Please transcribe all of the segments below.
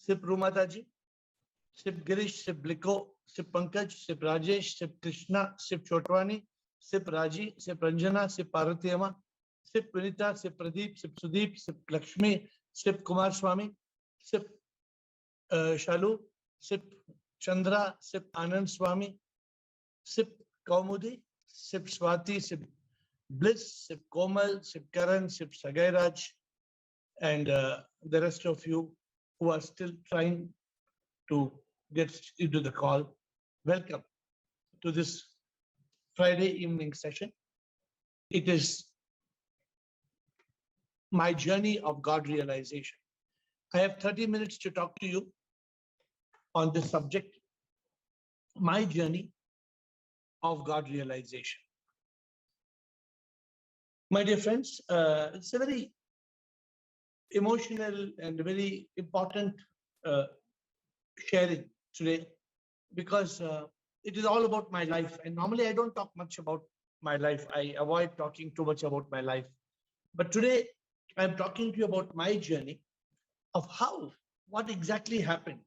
Sip Rumataji, Sip Girish, Sip Bliko, Sip Pankaj, Sip Rajesh, Sip Krishna, Sip Chotwani, Sip Raji, Sip Ranjana, Sip Parvatiyama, Sip Vinita, Sip Pradeep, Sip Sudeep, Sip Lakshmi, Sip Kumar Swami, Sip Shalu, Sip Chandra, Sip Anand Swami, Sip Kaumudi, Sip Swati, Sip Bliss, Sip Komal, Sip Karan, Sip Sagairaj, and the rest of you who are still trying to get into the call. Welcome to this Friday evening session. It is my journey of God realization. I have 30 minutes to talk to you on this subject, my journey of God realization. My dear friends, it's a very emotional and very important sharing today, because it is all about my life. And normally I don't talk much about my life. I avoid talking too much about my life. But today I'm talking to you about my journey of what exactly happened,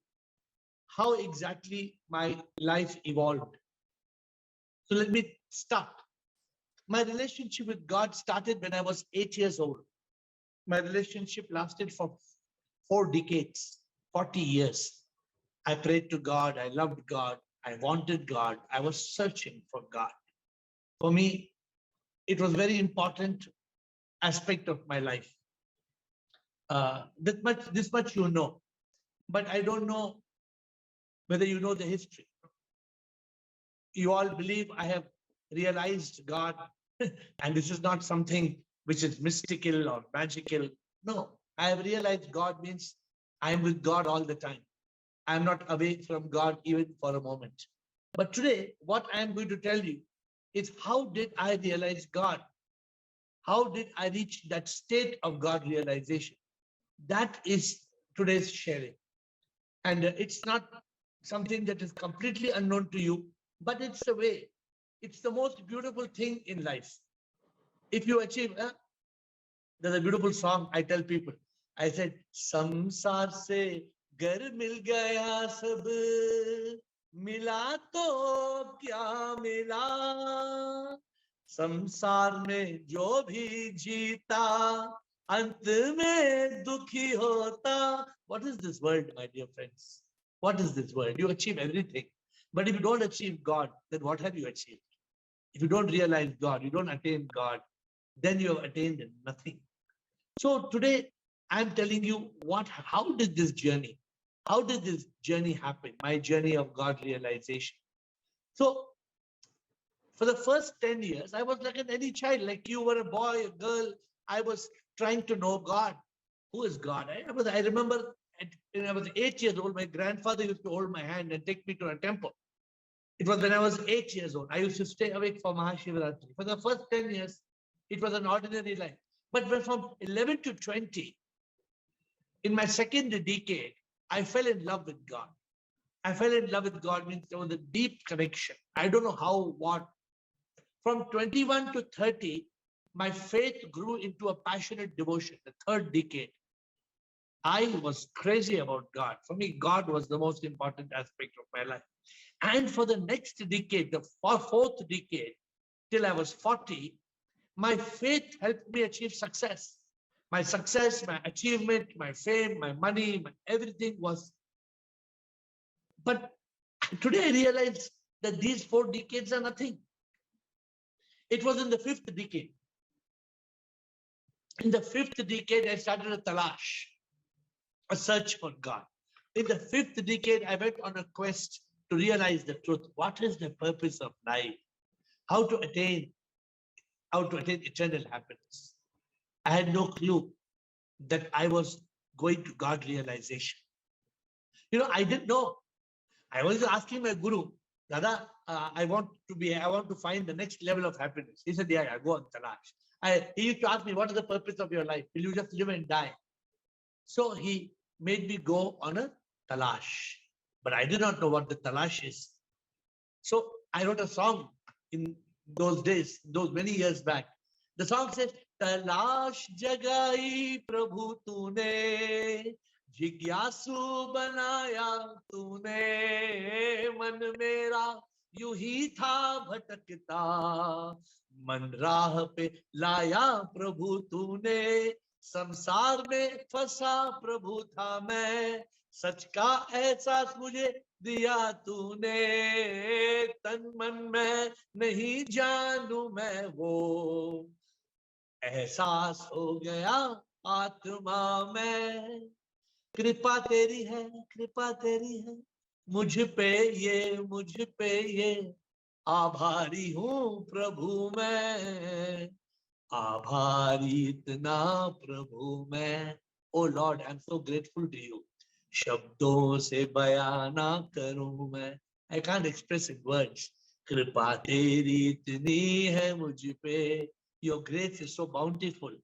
how exactly my life evolved. So let me start. My relationship with God started when I was 8 years old. My relationship lasted for 4 decades, 40 years. I prayed to God. I loved God. I wanted God. I was searching for God. For me, it was a very important aspect of my life. This much you know, but I don't know whether you know the history. You all believe I have realized God, and this is not something which is mystical or magical. No, I have realized God means I am with God all the time. I am not away from God even for a moment. But today, what I am going to tell you is, how did I realize God? How did I reach that state of God realization? That is today's sharing. And it's not something that is completely unknown to you, but it's a way. It's the most beautiful thing in life. If you achieve, there's a beautiful song I tell people. I said, Samsar se gar mil gaya sab, mila to kya mila. Samsar mein jo bhi jeeta, ant mein dukhi hota. What is this world, my dear friends? What is this world? You achieve everything. But if you don't achieve God, then what have you achieved? If you don't realize God, you don't attain God, then you have attained nothing. So today, I'm telling you how did this journey happen? My journey of God realization. So for the first 10 years, I was like any child, like you were a boy, a girl. I was trying to know God. Who is God? I remember when I was 8 years old, my grandfather used to hold my hand and take me to a temple. It was when I was 8 years old. I used to stay awake for Mahashivaratri. For the first 10 years, it was an ordinary life. But from 11 to 20, in my second decade, I fell in love with God. I fell in love with God means there was a deep connection. I don't know how, what. From 21 to 30, my faith grew into a passionate devotion, the third decade. I was crazy about God. For me, God was the most important aspect of my life. And for the next decade, the fourth decade, till I was 40, my faith helped me achieve success. My success, my achievement, my fame, my money, my everything was. But today I realize that these 4 decades are nothing. It was in the 5th decade. In the 5th decade, I started a talash, a search for God. In the 5th decade, I went on a quest to realize the truth. What is the purpose of life? How to attain eternal happiness. I had no clue that I was going to God realization. I didn't know. I was asking my guru, Dada, I want to find the next level of happiness. He said, yeah, go on talash. He used to ask me, what is the purpose of your life? Will you just live and die? So he made me go on a talash. But I did not know what the talash is. So I wrote a song in those days, those many years back. The song says, Talash jagai prabhu tune, जिज्ञासु बनाया तूने मन मेरा, यूं ही था भटकता, मन राह पे लाया प्रभु तूने, संसार में फंसा प्रभु था मैं, सच का एहसास मुझे दिया तूने, तन मन में नहीं जानू मैं वो, एहसास हो गया आत्मा में, कृपा तेरी है, कृपा तेरी है, मुझ पे ये, आभारी हूँ प्रभु मैं, आभारी इतना प्रभु मैं। O Lord, I am so grateful to you. शब्दों से बयान ना करूं मैं, I can't express in words. कृपा तेरी इतनी है मुझ पे, your grace is so bountiful,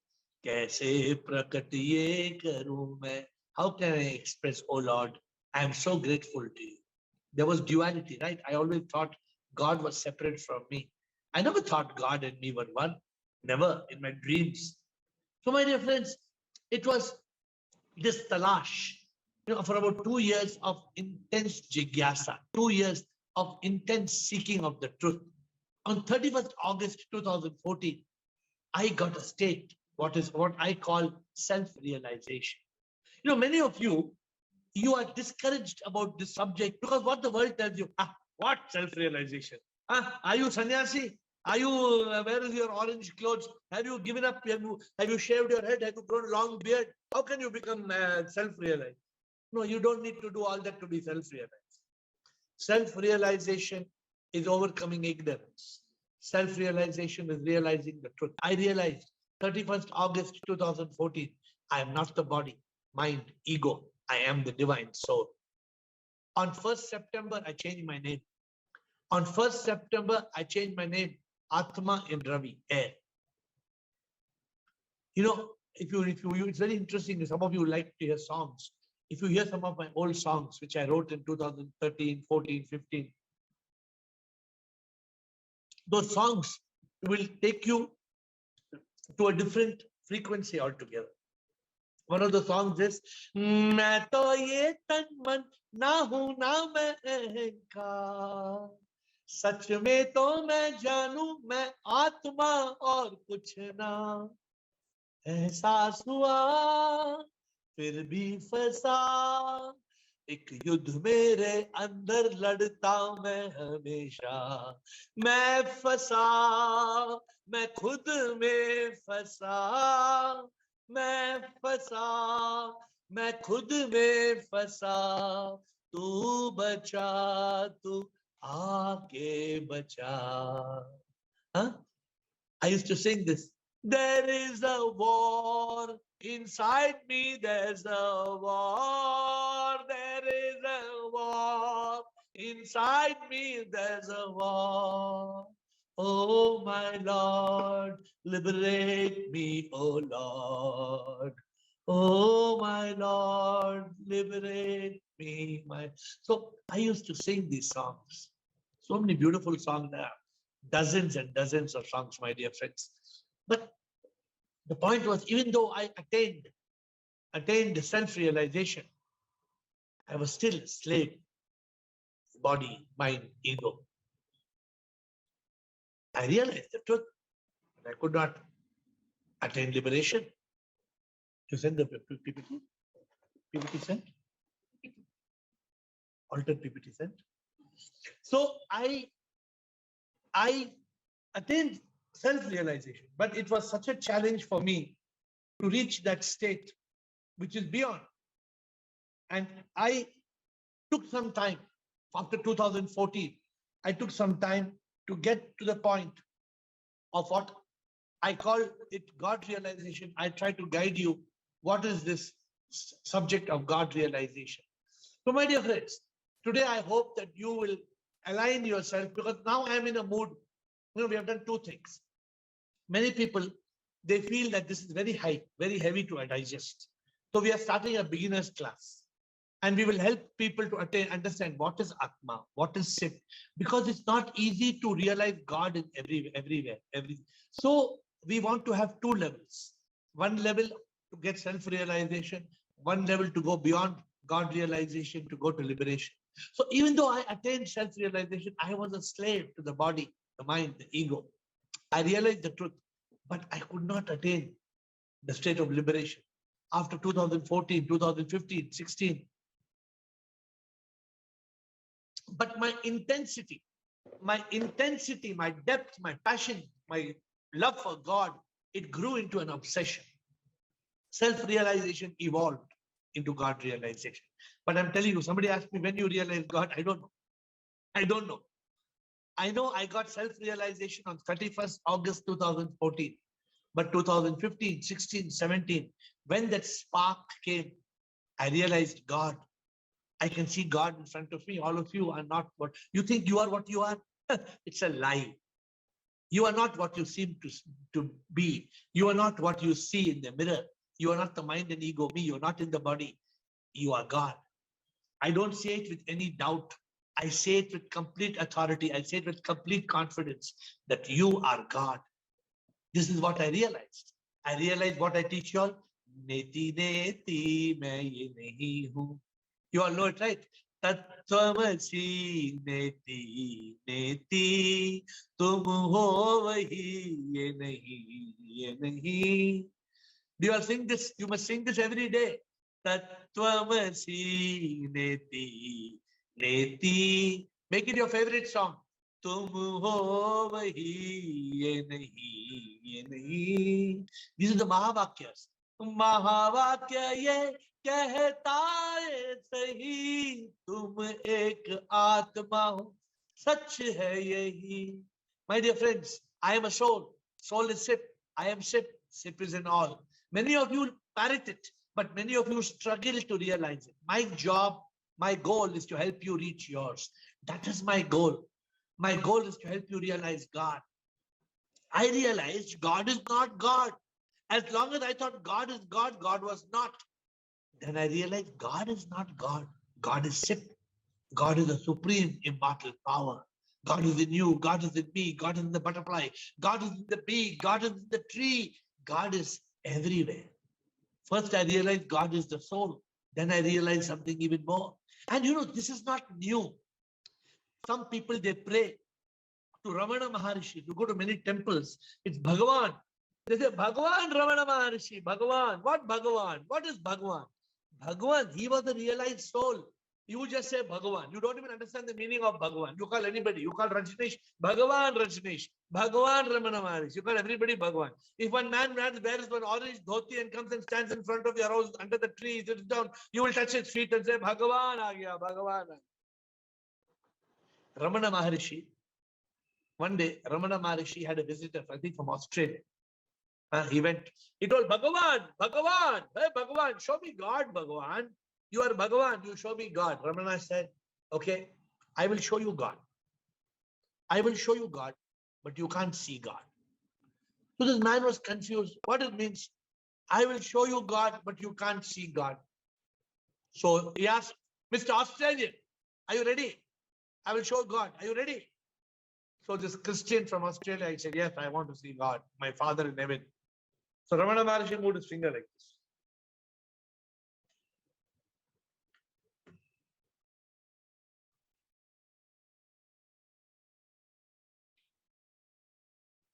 कैसे प्रकट ये करूं मैं। How can I express, O Lord, I am so grateful to you. There was duality, right? I always thought God was separate from me. I never thought God and me were one. Never in my dreams. So, my dear friends, it was this talash, for about 2 years of intense jigyasa, 2 years of intense seeking of the truth. On 31st August 2014, I got a state, what I call self-realization. Many of you are discouraged about this subject because what the world tells you, what self-realization? Are you sannyasi? Are you, where is your orange clothes? Have you given up? Have you shaved your head? Have you grown long beard? How can you become self-realized? No, you don't need to do all that to be self-realized. Self-realization is overcoming ignorance. Self-realization is realizing the truth. I realized 31st August 2014, I am not the body, mind, ego. I am the divine soul. On 1st September, I changed my name. On 1st September, I changed my name, Atma in Ravi, AiR. If you, it's very interesting. Some of you like to hear songs. If you hear some of my old songs, which I wrote in 2013, 14, 15, those songs will take you to a different frequency altogether. One of the songs is, मैं तो ये तन मन ना हूं ना मैं अहंकार, सच में तो मैं जानू मैं आत्मा और कुछ ना, एहसास हुआ फिर भी फंसा, एक युद्ध मेरे अंदर लड़ता मैं हमेशा, मैं फंसा, मैं खुद में फंसा, मैं फंसा, मैं खुद में फंसा, तू बचा, तू आके बचा. I used to sing this. There is a war inside me, there's a war, there is a war inside me, there's a war. Oh my Lord, liberate me, oh Lord. Oh my Lord, liberate me. So I used to sing these songs. So many beautiful songs there. Dozens and dozens of songs, my dear friends. But the point was, even though I attained self-realization, I was still a slave. Body, mind, ego. I realized the truth. I could not attain liberation. You send the PPT? PPT sent? Altered PPT sent? So I attained self-realization, but it was such a challenge for me to reach that state which is beyond. And I took some time. After 2014, I took some time to get to the point of what I call it God realization. I try to guide you. What is this subject of God realization? So my dear friends, today I hope that you will align yourself, because now I am in a mood. We have done two things. Many people, they feel that this is very high, very heavy to digest. So we are starting a beginner's class, and we will help people to understand what is Atma, what is Sit, because it's not easy to realize God in everywhere. So we want to have two levels. One level to get self-realization, one level to go beyond God realization to go to liberation. So even though I attained self-realization, I was a slave to the body, the mind, the ego. I realized the truth, but I could not attain the state of liberation. After 2014, 2015, 16. But my intensity, my depth, my passion, my love for God, it grew into an obsession. Self-realization evolved into God realization. But I'm telling you, somebody asked me when you realize God, I don't know. I don't know. I know I got self-realization on 31st August 2014. But 2015, 16, 17, when that spark came, I realized God. I can see God in front of me. All of you are not what you think you are. What you are, it's a lie. You are not what you seem to be. You are not what you see in the mirror. You are not the mind and ego me. You are not in the body. You are God. I don't say it with any doubt. I say it with complete authority. I say it with complete confidence that you are God. This is what I realized. I realized what I teach you all. Neti neti main ye nahi hu. You all know it, right? Tattvamasi neti neti tum ho vahi ye nahi ye nahi. Do you all sing this? You must sing this every day. Tattvamasi neti neti. Make it your favorite song. Tum ho vahi ye nahi ye nahi. These are the Mahavakyas. Mahavakya ye कहता है सही तुम एक आत्मा हो सच है यही. My dear friends, I am a soul. Soul is SIP. I am SIP. SIP is in all. Many of you parrot it, but many of you struggle to realize it. My job, my goal is to help you reach yours. That is my goal. My goal is to help you realize God. I realized God is not God. As long as I thought God is God, God was not. Then I realized God is not God. God is SIP. God is a supreme immortal power. God is in you. God is in me. God is in the butterfly. God is in the bee. God is in the tree. God is everywhere. First, I realized God is the soul. Then I realized something even more. And you know, this is not new. Some people, they pray to Ramana Maharishi. You go to many temples. It's Bhagavan. They say, Bhagavan Ramana Maharishi. Bhagavan. What Bhagavan? What is Bhagavan? Bhagavan, he was the realized soul. You just say Bhagavan. You don't even understand the meaning of Bhagavan. You call anybody. You call Rajneesh, Bhagavan Rajneesh. Bhagavan Ramana Maharishi. You call everybody Bhagavan. If one man wears one orange dhoti and comes and stands in front of your house under the tree, sits down, you will touch his feet and say, Bhagavan aa gaya, Bhagavan. Ramana Maharishi. One day, Ramana Maharishi had a visitor, I think from Australia. He went, he told Bhagavan, Bhagavan, hey Bhagavan, show me God, Bhagavan. You are Bhagavan, you show me God. Ramana said, okay, I will show you God. I will show you God, but you can't see God. So this man was confused. What it means? I will show you God, but you can't see God. So he asked, Mr. Australian, are you ready? I will show God. Are you ready? So this Christian from Australia, I said, yes, I want to see God, my Father in heaven. So Ramana Maharishi moved his finger like this.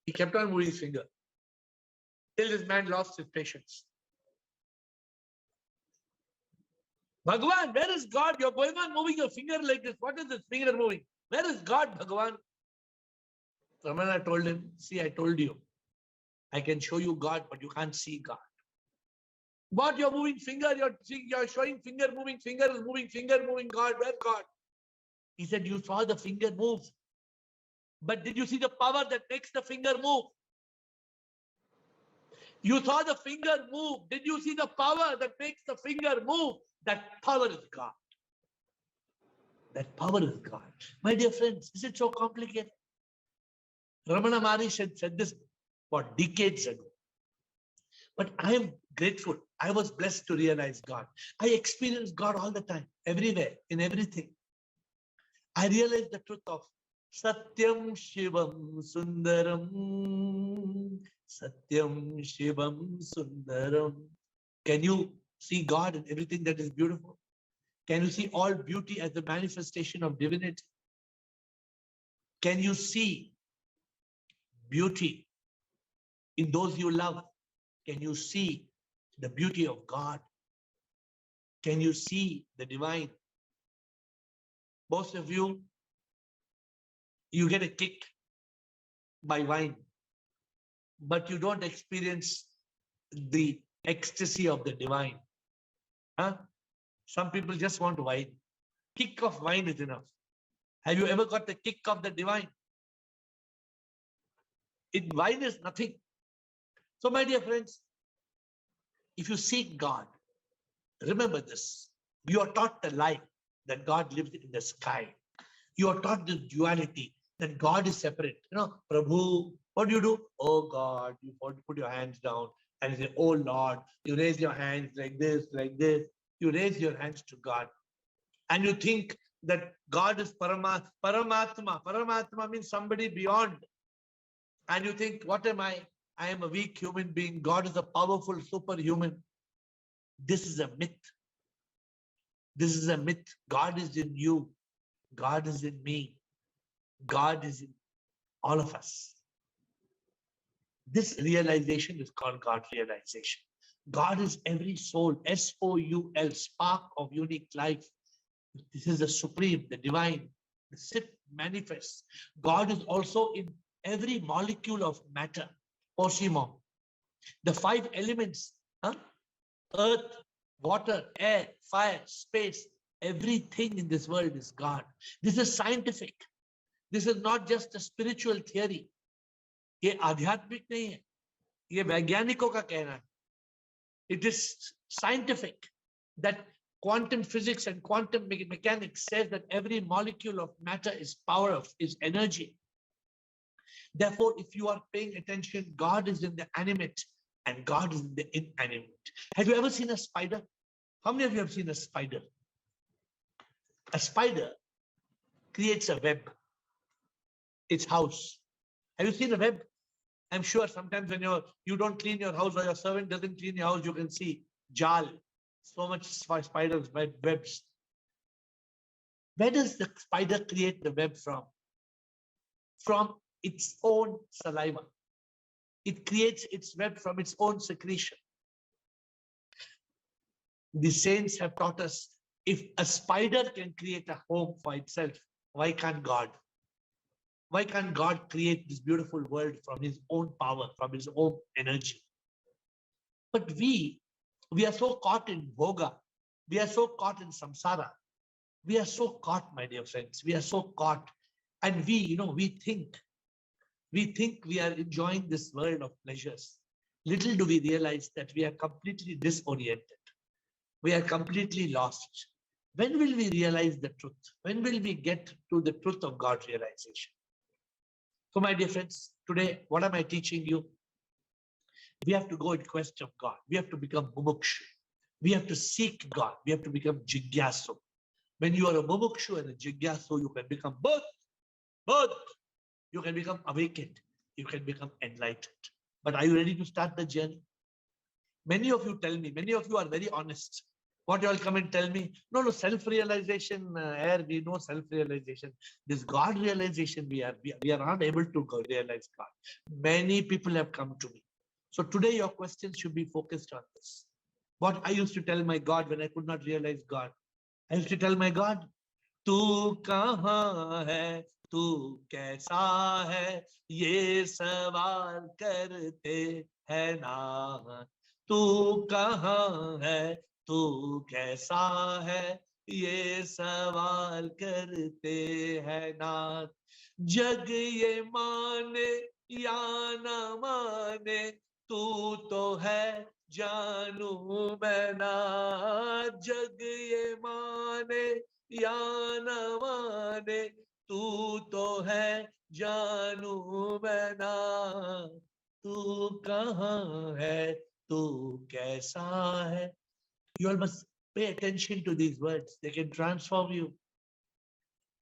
He kept on moving his finger till this man lost his patience. Bhagavan, where is God? You're going on moving your finger like this. What is this finger moving? Where is God, Bhagavan? Ramana told him, see, I told you. I can show you God, but you can't see God. What you're moving finger, you're showing finger moving, finger is moving, finger moving, God, where's God? He said, you saw the finger move. But did you see the power that makes the finger move? You saw the finger move. Did you see the power that makes the finger move? That power is God. That power is God. My dear friends, is it so complicated? Ramana Maharishi said this for decades ago. But I am grateful. I was blessed to realize God. I experience God all the time, everywhere, in everything. I realized the truth of Satyam Shivam Sundaram. Satyam Shivam Sundaram. Can you see God in everything that is beautiful? Can you see all beauty as the manifestation of divinity? Can you see beauty in those you love? Can you see the beauty of God? Can you see the divine? Most of you get a kick by wine, but you don't experience the ecstasy of the divine. Huh? Some people just want wine. Kick of wine is enough. Have you ever got the kick of the divine? Wine is nothing. So, my dear friends, if you seek God, remember this. You are taught the lie that God lives in the sky. You are taught the duality that God is separate. Prabhu, what do? Oh God, you put your hands down and you say, oh Lord, you raise your hands like this, like this. You raise your hands to God. And you think that God is Paramatma. Paramatma means somebody beyond. And you think, what am I? I am a weak human being. God is a powerful superhuman. This is a myth. This is a myth. God is in you. God is in me. God is in all of us. This realization is called God realization. God is every soul, S-O-U-L, spark of unique life. This is the supreme, the divine, the sit manifests. God is also in every molecule of matter, Osimo. The 5 elements, earth, water, air, fire, space, everything in this world is God. This is scientific. This is not just a spiritual theory. ये आध्यात्मिक नहीं है, ये वैज्ञानिकों का कहना है. It is scientific that quantum physics and quantum mechanics says that every molecule of matter is power, is energy. Therefore, if you are paying attention, God is in the animate and God is in the inanimate. Have you ever seen a spider? How many of you have seen a spider? A spider creates a web, its house. Have you seen a web? I'm sure sometimes when you don't clean your house or your servant doesn't clean your house, you can see jal, so much spiders, webs. Where does the spider create the web from? From its own saliva. It creates its web from its own secretion. The saints have taught us, if a spider can create a home for itself, why can't God? Why can't God create this beautiful world from his own power, from his own energy? But we are so caught in bhoga. We are so caught in samsara. We are so caught, my dear friends. We are so caught. And we think we are enjoying this world of pleasures. Little do we realize that we are completely disoriented. We are completely lost. When will we realize the truth? When will we get to the truth of God realization? So, my dear friends, today, what am I teaching you? We have to go in quest of God. We have to become mumukshu. We have to seek God. We have to become jigyasu. When you are a mumukshu and a jigyasu, you can become both. You can become awakened. You can become enlightened. But are you ready to start the journey? Many of you tell me, many of you are very honest. What you all come and tell me? No, self-realization, AiR, we know self-realization. This God realization, we are not able to realize God. Many people have come to me. So today your questions should be focused on this. What I used to tell my God when I could not realize God. I used to tell my God, Tu kahan hai, tu kaisa hai, ye sawal karte hai na. Tu kahan hai, तू कैसा है ये सवाल करते हैं नाथ. जग ये माने या न माने, तू तो है जानू मैं नाथ. जग ये माने या न माने, तू तो है जानू मैं नाथ. तू कहाँ है, तू कैसा है. You all must pay attention to these words. They can transform you.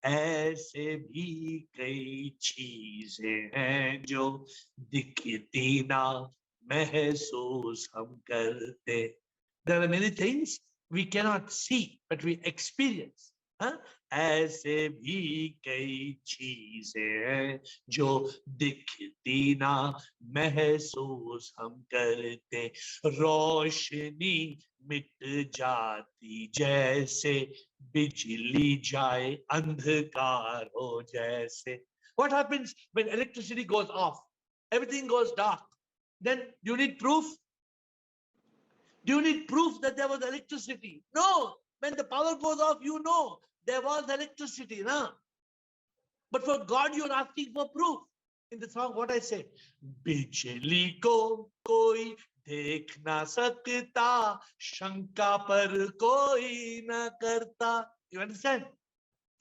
ऐसे भी कई चीजें हैं जो दिखती ना महसूस हम करते. There are many things we cannot see, but we experience. हाँ? ऐसे भी कई चीजें हैं जो दिखती ना महसूस हम करते, रोशनी मिट जाती जैसे बिजली जाए अंधकार हो जैसे. What happens when electricity goes off? Everything goes dark. Then you need proof. Do you need proof that there was electricity? No. When the power goes off, you know there was electricity. No? But for God, you're asking for proof. In the song, what I say? बिजली को कोई देख ना सकता, शंका पर कोई ना करता. You understand?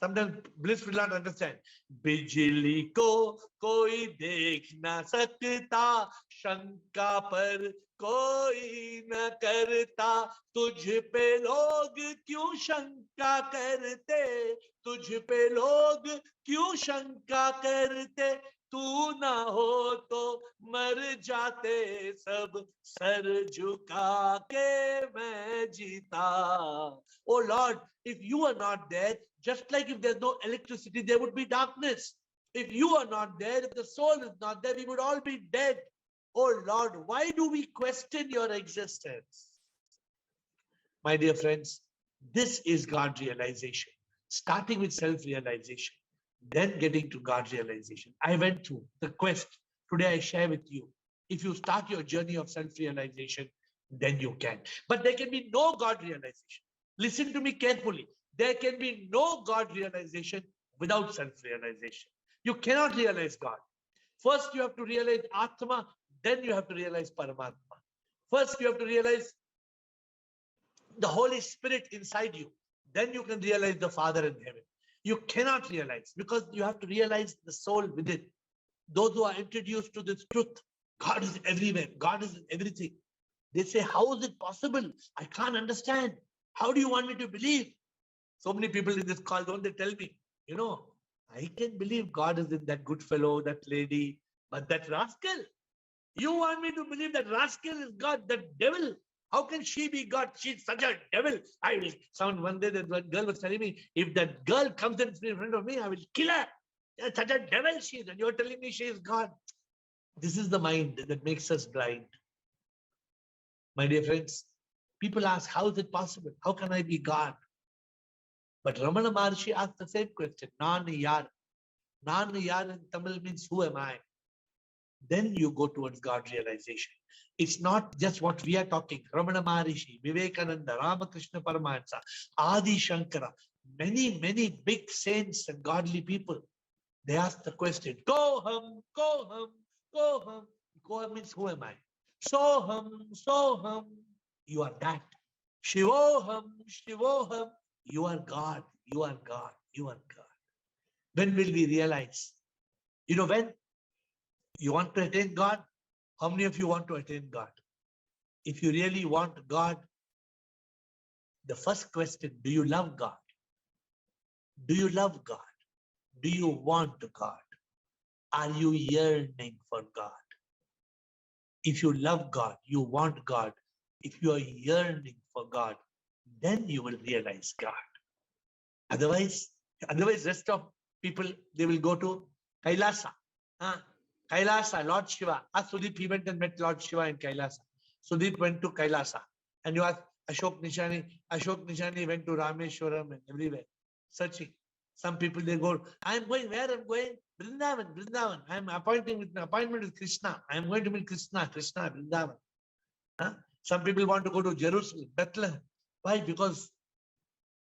Sometimes Bliss will not understand. बिजली को कोई देख ना सकता, शंका पर कोई न करता, तुझ पे लोग क्यों शंका करते, तुझ पे लोग क्यों शंका करते, तू ना हो तो मर जाते सब, सर झुका के मैं जीता. Oh Lord, if you are not there, just like if there's no electricity, there would be darkness. If you are not there, if the soul is not there, we would all be dead. Oh Lord, why do we question your existence? My dear friends, this is God realization, starting with self-realization, then getting to God realization. I went through the quest. Today I share with you. If you start your journey of self-realization, then you can. But there can be no God realization. Listen to me carefully. There can be no God realization without self-realization. You cannot realize God. First, you have to realize Atma, then you have to realize Paramatma. First, you have to realize the Holy Spirit inside you. Then you can realize the Father in heaven. You cannot realize because you have to realize the soul within. Those who are introduced to this truth, God is everywhere. God is in everything. They say, how is it possible? I can't understand. How do you want me to believe? So many people in this call, don't they tell me, you know, I can believe God is in that good fellow, that lady, but that rascal, you want me to believe that rascal is God, that devil? How can she be God? She's such a devil. I will sound one day that one girl was telling me, if that girl comes in front of me, I will kill her. Such a devil she is. And you're telling me she is God. This is the mind that makes us blind. My dear friends, people ask, how is it possible? How can I be God? But Ramana Maharshi asked the same question, Nan-yar. Nan-yar in Tamil means, who am I? Then you go towards God realization. It's not just what we are talking. Ramana Maharishi, Vivekananda, Ramakrishna Paramahansa, Adi Shankara, many, many big saints and godly people. They ask the question, Koham, Koham, Koham. Koham means, who am I? Soham, Soham. You are that. Shivoham, Shivoham. You are God. You are God. You are God. When will we realize? You know when? You want to attain God? How many of you want to attain God? If you really want God, the first question, do you love God? Do you love God? Do you want God? Are you yearning for God? If you love God, you want God, if you are yearning for God, then you will realize God. Otherwise, rest of people, they will go to Kailasa. Kailasa, Lord Shiva. Sudeep, he went and met Lord Shiva in Kailasa. Sudeep went to Kailasa. And you ask Ashok Nishani went to Rameshwaram and everywhere, searching. Some people, they go, I'm going where? I'm going Vrindavan. I'm appointment with Krishna. I'm going to meet Krishna, Vrindavan. Some people want to go to Jerusalem, Bethlehem. Why? Because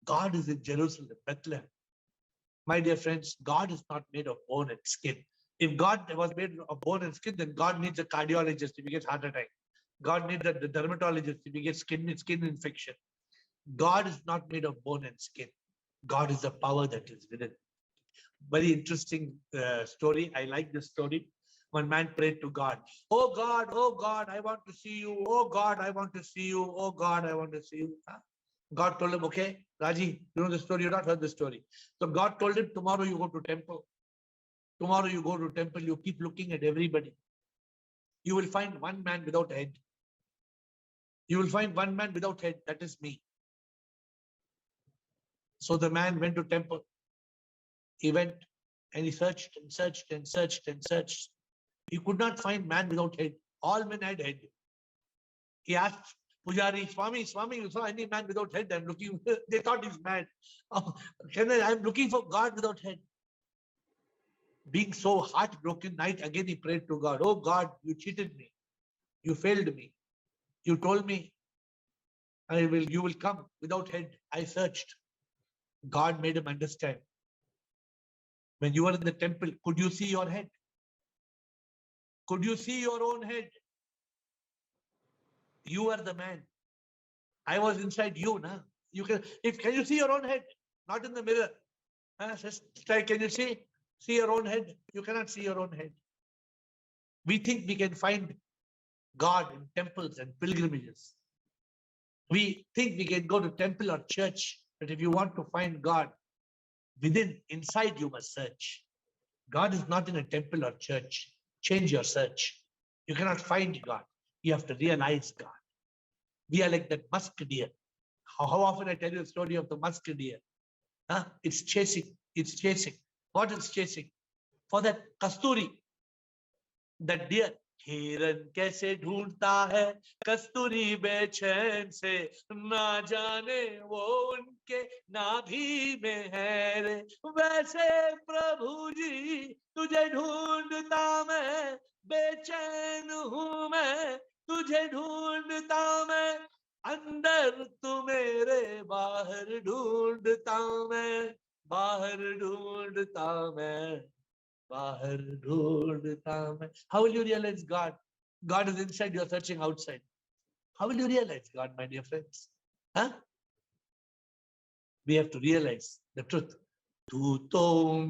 God is in Jerusalem, Bethlehem. My dear friends, God is not made of bone and skin. If God was made of bone and skin, then God needs a cardiologist if he gets heart attack. God needs a dermatologist if he gets skin infection. God is not made of bone and skin. God is the power that is within. Very interesting story. I like this story. One man prayed to God. Oh God, I want to see you. Oh God, I want to see you. Oh God, I want to see you. God told him, okay, Raji, you know the story, you not heard the story. So God told him, tomorrow you go to temple. Tomorrow you go to temple, you keep looking at everybody. You will find one man without a head. You will find one man without head. That is me. So the man went to temple. He went and he searched and searched and searched and searched. He could not find man without head. All men had head. He asked Pujari, Swami, you saw any man without head? I'm looking. They thought he's mad. Oh, I'm looking for God without head. Being so heartbroken, night again he prayed to God. Oh God, you cheated me. You failed me. You told me you will come without head. I searched. God made him understand. When you were in the temple, could you see your head? Could you see your own head? You are the man. I was inside you, na? Can you see your own head? Not in the mirror. Can you see your own head? You cannot see your own head. We think we can find God in temples and pilgrimages. We think we can go to temple or church, but if you want to find God, inside you must search. God is not in a temple or church. Change your search. You cannot find God. You have to realize God. We are like that musk deer. How often I tell you the story of the musk deer? It's chasing. It's chasing. What is chasing? For that kasturi, that deer. हिरन कैसे ढूंढता है कस्तूरी बेचैन से ना जाने वो उनके नाभि में है रे वैसे प्रभु जी तुझे ढूंढता मैं बेचैन हूँ मैं तुझे ढूंढता मैं अंदर तू मेरे बाहर ढूंढता मैं बाहर ढूंढता मैं How will you realize God? God is inside, you are searching outside. How will you realize God, my dear friends? We have to realize the truth. तू तो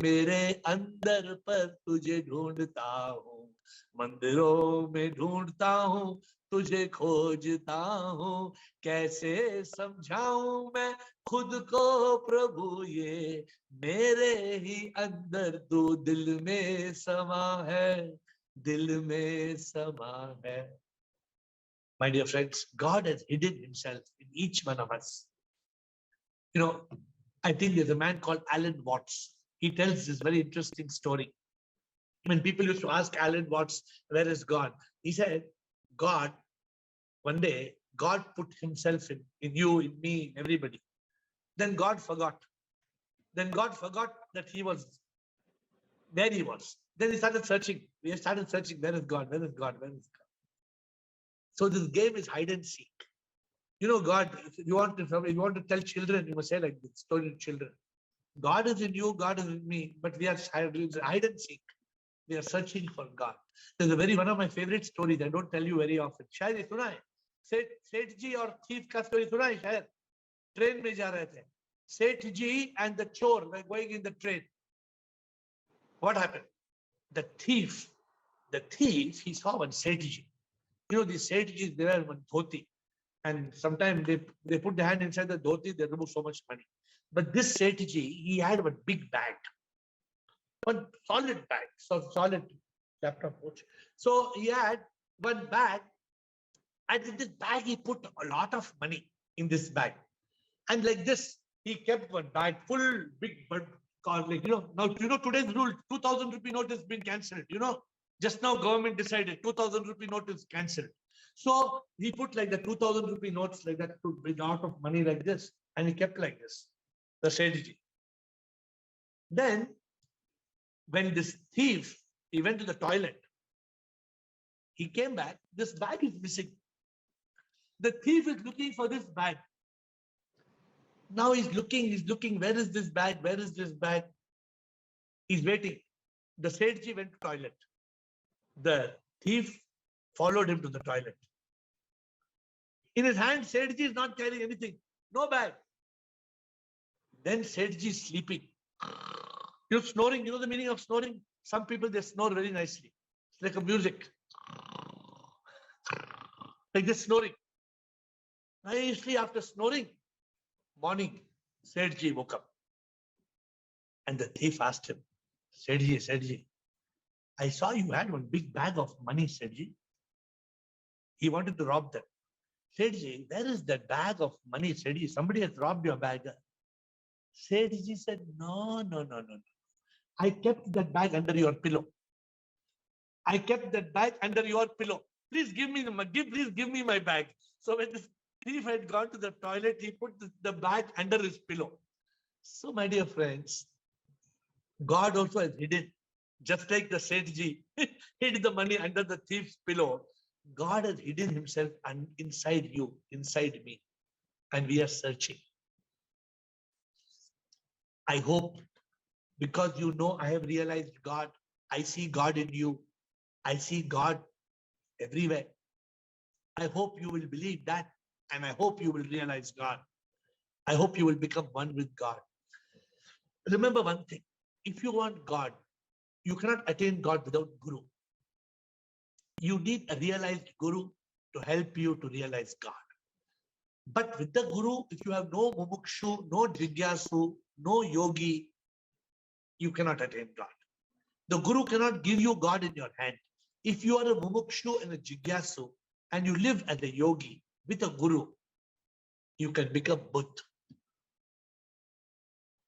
मेरे अंदर पर तुझे ढूंढता हूँ मंदिरों में ढूंढता हूँ तुझे खोजता हूँ कैसे समझाऊं मैं खुद को प्रभु ये मेरे ही अंदर तू दिल में समा है दिल में समा है. My dear friends, God has hidden himself in each one of us. You know, I think there's a man called Alan Watts. He tells this very interesting story. When people used to ask Alan Watts, where is God? He said, God, one day, God put himself in you, in me, in everybody. Then God forgot. Then God forgot that he was where he was. Then he started searching. We started searching, where is God? Where is God? Where is God? So this game is hide and seek. You know, God, if you want to tell children, you must say like this, story to children. God is in you, God is in me, but we are hide and seek. We are searching for God. There's one of my favorite stories. I don't tell you very often. शायद ये सुना है. सेठ जी और thief का story सुना है शायद. Train में जा रहे थे. Seth ji and the chore were going in the train. What happened? The thief, he saw one Seth ji. You know, these Seth ji, they wear one dhoti. And sometimes they put the hand inside the dhoti, they remove so much money. But this Seth ji, he had one big bag. One solid bag, solid laptop watch. So he had one bag, and in this bag he put a lot of money in this bag. And like this, he kept one bag full, big, like, now, today's rule, 2,000 rupee note has been cancelled, just now government decided 2,000 rupee note is cancelled. So he put like the 2,000 rupee notes like that to bring out of money like this. And he kept like this, the strategy. Then when this thief, he went to the toilet, he came back, this bag is missing. The thief is looking for this bag. Now he's looking, where is this bag? Where is this bag? He's waiting. The Sethji went to toilet. The thief followed him to the toilet. In his hand, Sethji is not carrying anything. No bag. Then Sethji is sleeping. Snoring. You know the meaning of snoring? Some people, they snore very nicely. It's like a music. Like this snoring. Nicely after snoring, morning, Sethji woke up. And the thief asked him, Sethji, I saw you had one big bag of money, Sethji. He wanted to rob them. Sethji, where is that bag of money? Sethji, somebody has robbed your bag. Sethji said, no, no, no, no, no. I kept that bag under your pillow. I kept that bag under your pillow. Please give me please give me my bag. So when the thief had gone to the toilet, he put the bag under his pillow. So, my dear friends, God also has hidden, just like the Sethji hid the money under the thief's pillow. God has hidden himself inside you, inside me, and we are searching. I hope, because you know I have realized God, I see God in you, I see God everywhere. I hope you will believe that, and I hope you will realize God. I hope you will become one with God. Remember one thing, if you want God, you cannot attain God without Guru. You need a realized Guru to help you to realize God. But with the Guru, if you have no mumukshu, no jigyasu, no yogi, you cannot attain God. The Guru cannot give you God in your hand. If you are a mumukshu and a jigyasu, and you live as a yogi with a Guru, you can become Buddha.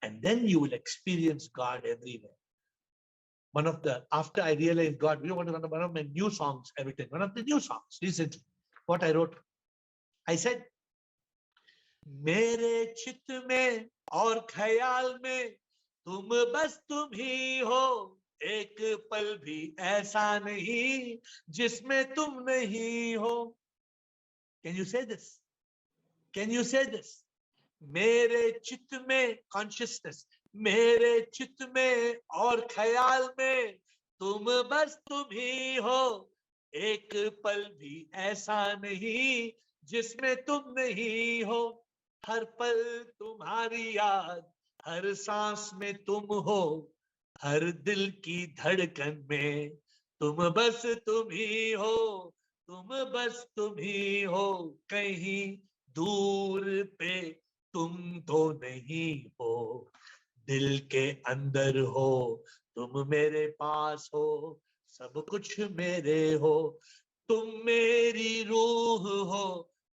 And then you will experience God everywhere. After I realized God, one of my new songs, everything, one of the new songs, recently, what I wrote, I said, मेरे चित में और ख्याल में तुम बस तुम ही हो, एक पल भी ऐसा नहीं जिसमें तुम नहीं हो. Can you say this? Can you say this? मेरे चित्त में consciousness, मेरे चित्त में और ख्याल में तुम बस तुम ही हो, एक पल भी ऐसा नहीं जिसमें तुम नहीं हो. हर पल तुम्हारी याद, हर सांस में तुम हो, हर दिल की धड़कन में तुम बस तुम ही हो, तुम बस तुम ही हो, कहीं दूर पे तुम तो नहीं हो, दिल के अंदर हो, तुम मेरे पास हो, सब कुछ मेरे हो, तुम मेरी रूह हो,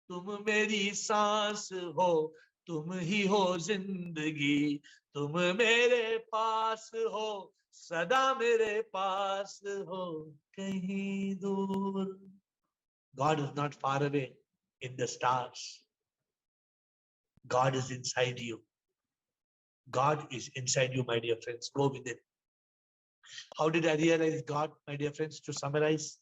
तुम मेरी सांस हो, तुम ही हो जिंदगी, तुम मेरे पास हो, सदा मेरे पास हो, कहीं दूर. God is not far away in the stars. God is inside you. God is inside you, my dear friends. Go with it. How did I realize God, my dear friends? To summarize,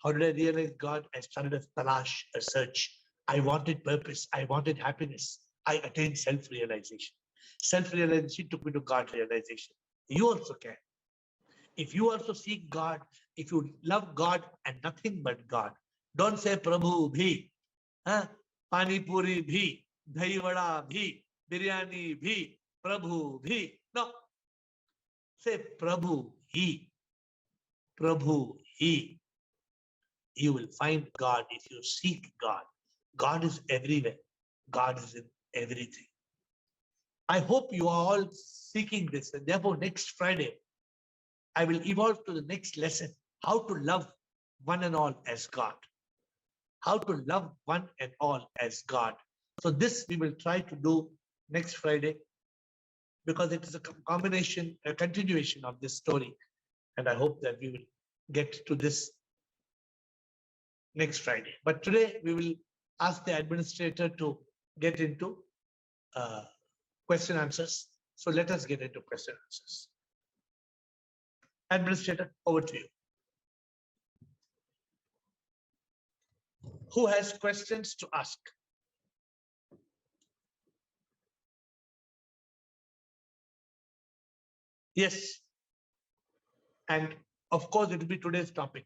how did I realize God? I started a talash, a search. I wanted purpose. I wanted happiness. I attained self-realization. Self-realization took me to God realization. You also can. If you also seek God, if you love God and nothing but God, don't say Prabhu bhi, Pani Puri bhi, Dahi Vada bhi, Biryani bhi, Prabhu bhi. No. Say Prabhu he. Prabhu he. You will find God if you seek God. God is everywhere. God is in everything. I hope you are all seeking this, and therefore next Friday, I will evolve to the next lesson, how to love one and all as God. How to love one and all as God. So this we will try to do next Friday, because it is a combination, a continuation of this story. And I hope that we will get to this next Friday. But today we will ask the administrator to get into question answers. So let us get into question answers. Administrator, over to you. Who has questions to ask? Yes. And of course, it will be today's topic.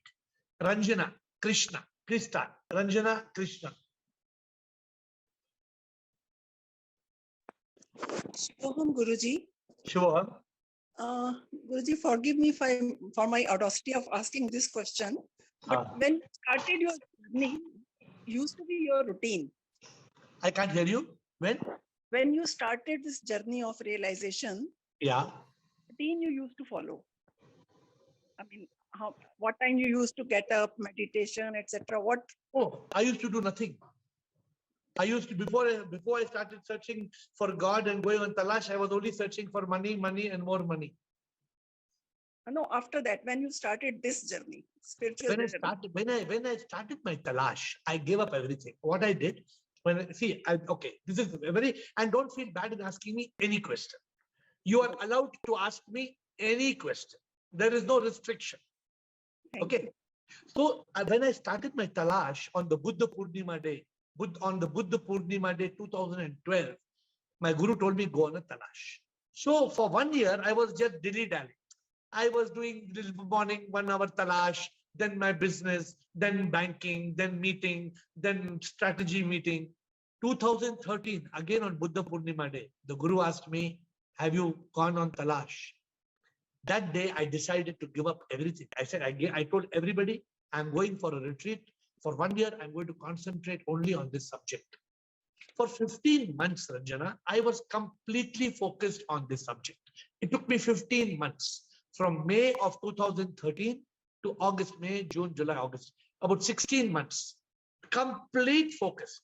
Ranjana, Krishna, Krista, Ranjana, Krishna. Shubham, Guruji. Shubham. Guruji, forgive me for my audacity of asking this question. But when you started your journey, used to be your routine. I can't hear you. When? When you started this journey of realization, yeah, routine you used to follow. I mean, what time you used to get up, meditation, etc. What? Oh, I used to do nothing. I used to, before I started searching for God and going on talash, I was only searching for money, money and more money. No, after that, when you started this journey, spiritual When I journey. started my talash, I gave up everything. What I did, okay, this is very, and don't feel bad in asking me any question. You are allowed to ask me any question. There is no restriction. Thank Okay. you. So when I started my talash on the Buddha Purnima day, on the Buddha Purnima day 2012, my guru told me go on a talash. So for 1 year, I was just dilly-dally. I was doing this morning 1 hour talash, then my business, then banking, then meeting, then strategy meeting. 2013, again on Buddha Purnima day, the guru asked me, have you gone on talash? That day, I decided to give up everything. I said, I told everybody, I'm going for a retreat. For 1 year, I'm going to concentrate only on this subject. For 15 months, Ranjana, I was completely focused on this subject. It took me 15 months from May of 2013 to August, May, June, July, August, about 16 months. Complete focus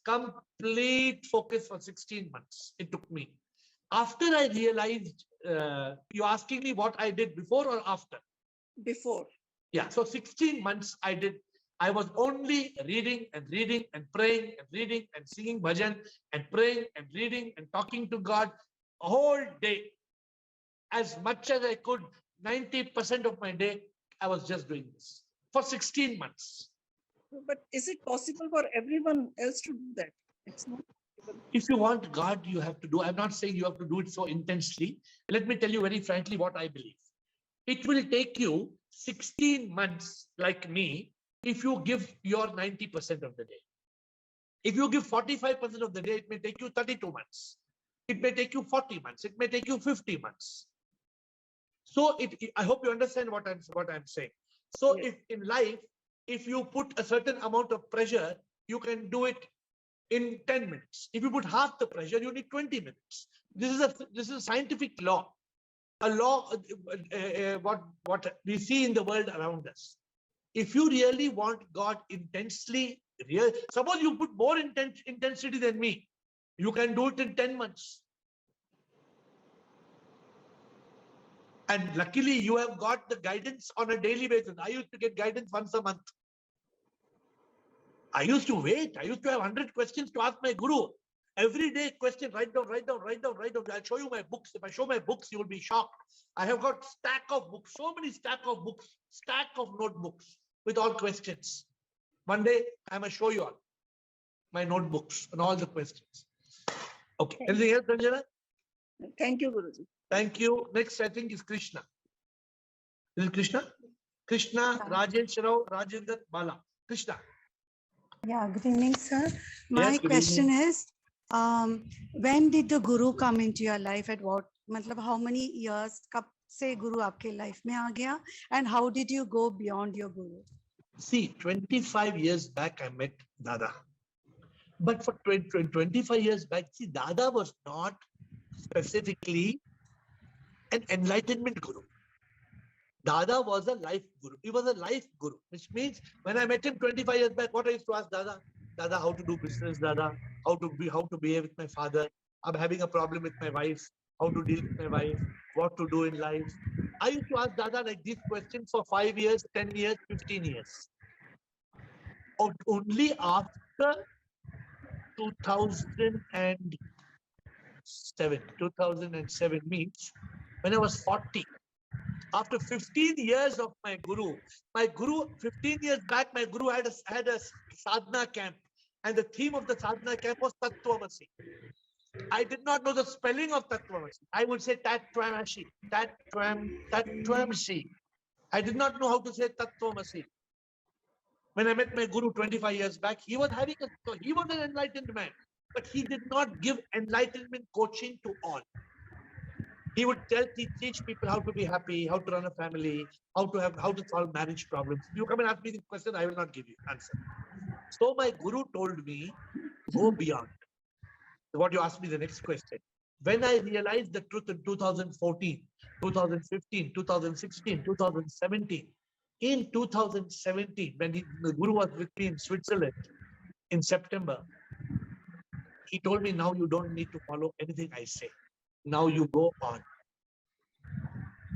for 16 months. It took me. After I realized, you're asking me what I did before or after? Before. Yeah, so 16 months I was only reading and reading and praying and reading and singing bhajan and praying and reading and talking to God a whole day. As much as I could, 90% of my day, I was just doing this for 16 months. But is it possible for everyone else to do that? It's not possible. If you want God, you have to do. I'm not saying you have to do it so intensely. Let me tell you very frankly what I believe. It will take you 16 months like me if you give your 90% of the day. If you give 45% of the day, it may take you 32 months. It may take you 40 months. It may take you 50 months. So I hope you understand what I'm saying. So Yes. if in life, if you put a certain amount of pressure, you can do it in 10 minutes. If you put half the pressure, you need 20 minutes. This is a scientific law. A law, what we see in the world around us. If you really want God intensely, suppose you put more intensity than me, you can do it in 10 months. And luckily, you have got the guidance on a daily basis. I used to get guidance once a month. I used to wait. I used to have 100 questions to ask my guru. Every day question, write down. I'll show you my books. If I show my books, you will be shocked. I have got stack of books, so many stack of books, stack of notebooks with all questions. One day, I must show you all my notebooks and all the questions. Okay. Anything else, Ranjana? Thank you, Guruji. Thank you. Next, I think, is Krishna. Is it Krishna? Krishna, Rajesh Rao, Rajendra, Bala. Krishna. Yeah, good evening, sir. My Yes, good question evening. is, when did the guru come into your life? At what, matlab, how many years? Kab se guru aapke life mein aa gaya? And how did you go beyond your guru? See, 25 years back, I met Dada. But for 25 years back, see, Dada was not specifically an enlightenment guru. Dada was a life guru. He was a life guru, which means when I met him 25 years back, what I used to ask Dada? Dada, how to do business, Dada? How to behave with my father? I'm having a problem with my wife. How to deal with my wife? What to do in life? I used to ask Dada like these questions for 5 years, 10 years, 15 years. Only after 2007 means when I was 40. After 15 years of my guru, 15 years back, my guru had a sadhana camp, and the theme of the sadhana camp was Tattvamasi. I did not know the spelling of Tattvamasi. I would say Tattvamasi. I did not know how to say Tattvamasi. When I met my guru 25 years back, he was an enlightened man, but he did not give enlightenment coaching to all. He would teach people how to be happy, how to run a family, how to solve marriage problems. If you come and ask me this question, I will not give you answer. So my guru told me, go beyond. What you asked me the next question. When I realized the truth in 2014, 2015, 2016, 2017, in 2017, when the guru was with me in Switzerland in September, He told me, now you don't need to follow anything I say. Now you go on.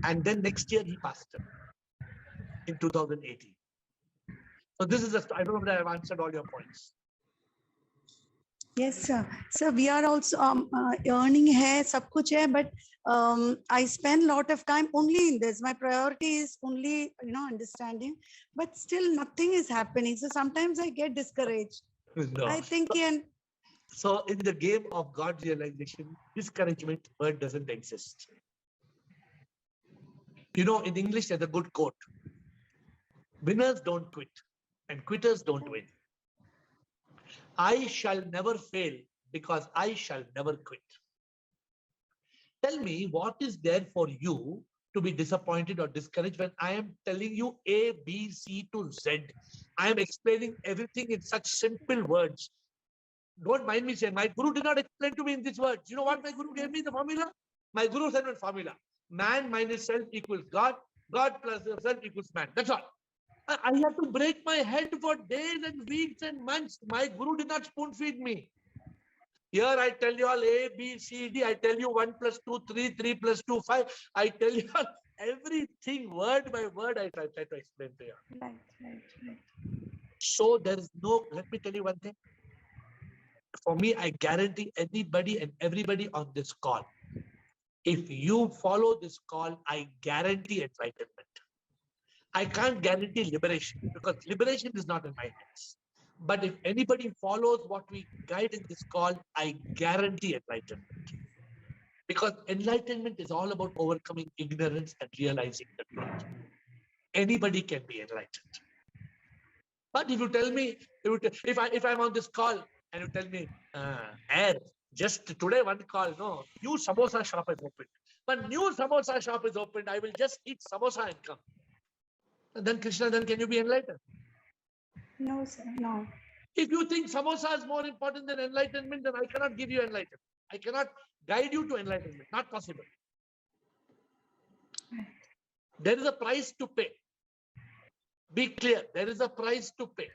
And then next year he passed away in 2018. So this is just, I don't know if I've answered all your points. Yes, sir. So we are also earning hai, sab kuch hai, but I spend a lot of time only in this. My priority is only, understanding, but still nothing is happening. So sometimes I get discouraged. No. I think, So in the game of God realization, discouragement word doesn't exist. In English, there's a good quote. Winners don't quit and quitters don't win. I shall never fail because I shall never quit. Tell me what is there for you to be disappointed or discouraged when I am telling you A, B, C to Z. I am explaining everything in such simple words. Don't mind me saying, my guru did not explain to me in these words. You know what my guru gave me, the formula? My guru said one formula. Man minus self equals God. God plus self equals man. That's all. I have to break my head for days and weeks and months. My guru did not spoon feed me. Here I tell you all A, B, C, D. I tell you 1 plus 2, 3, 3 plus 2, 5. I tell you all everything word by word. I try to explain to you. right. So there is no, let me tell you one thing. For me, I guarantee anybody and everybody on this call, if you follow this call, I guarantee enlightenment. I can't guarantee liberation because liberation is not in my hands. But if anybody follows what we guide in this call, I guarantee enlightenment. Because enlightenment is all about overcoming ignorance and realizing the truth. Anybody can be enlightened. But if you tell me, if I'm on this call and you tell me, AiR, just today one call, no, new samosa shop is open. But new samosa shop is opened, I will just eat samosa and come. And then Krishna, then can you be enlightened? No, sir, no. If you think samosa is more important than enlightenment, then I cannot give you enlightenment. I cannot guide you to enlightenment. Not possible. There is a price to pay. Be clear. There is a price to pay.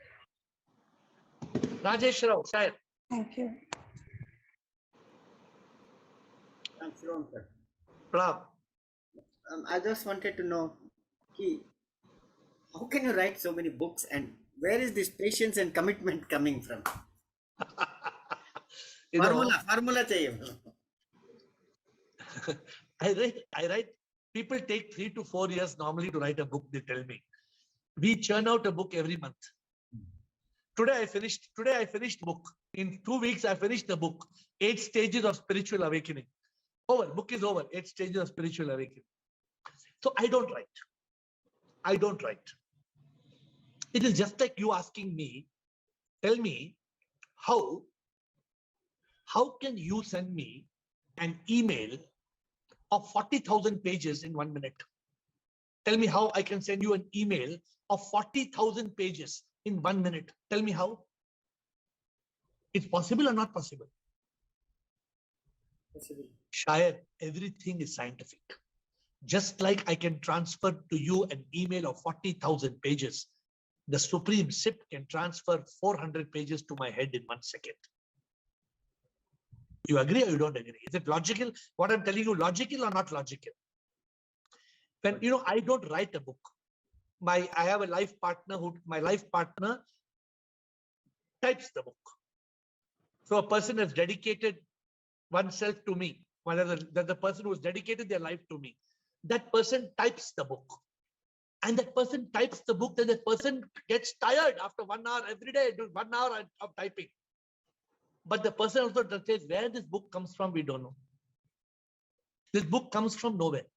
Rajesh Rao, sir. Thank you. Thanks, Ron, sir. Pranam. I just wanted to know, how can you write so many books and where is this patience and commitment coming from? Formula chahiye. I write, people take 3 to 4 years normally to write a book, they tell me. We churn out a book every month. Today I finished book. In 2 weeks, I finished the book. 8 stages of spiritual awakening. Over, book is over. 8 stages of spiritual awakening. So I don't write. It is just like you asking me, tell me, how can you send me an email of 40,000 pages in 1 minute? Tell me how I can send you an email of 40,000 pages in 1 minute. Tell me how. It's possible or not possible? Possible. Shayad, everything is scientific. Just like I can transfer to you an email of 40,000 pages, the Supreme SIP can transfer 400 pages to my head in 1 second. You agree or you don't agree? Is it logical? What I'm telling you, logical or not logical? When, I don't write a book. I have a life partner my life partner types the book. So a person has dedicated oneself to me. There's a person who has dedicated their life to me. That person types the book. And that person types the book, then that person gets tired after 1 hour every day, 1 hour of typing. But the person also says, where this book comes from, we don't know. This book comes from nowhere.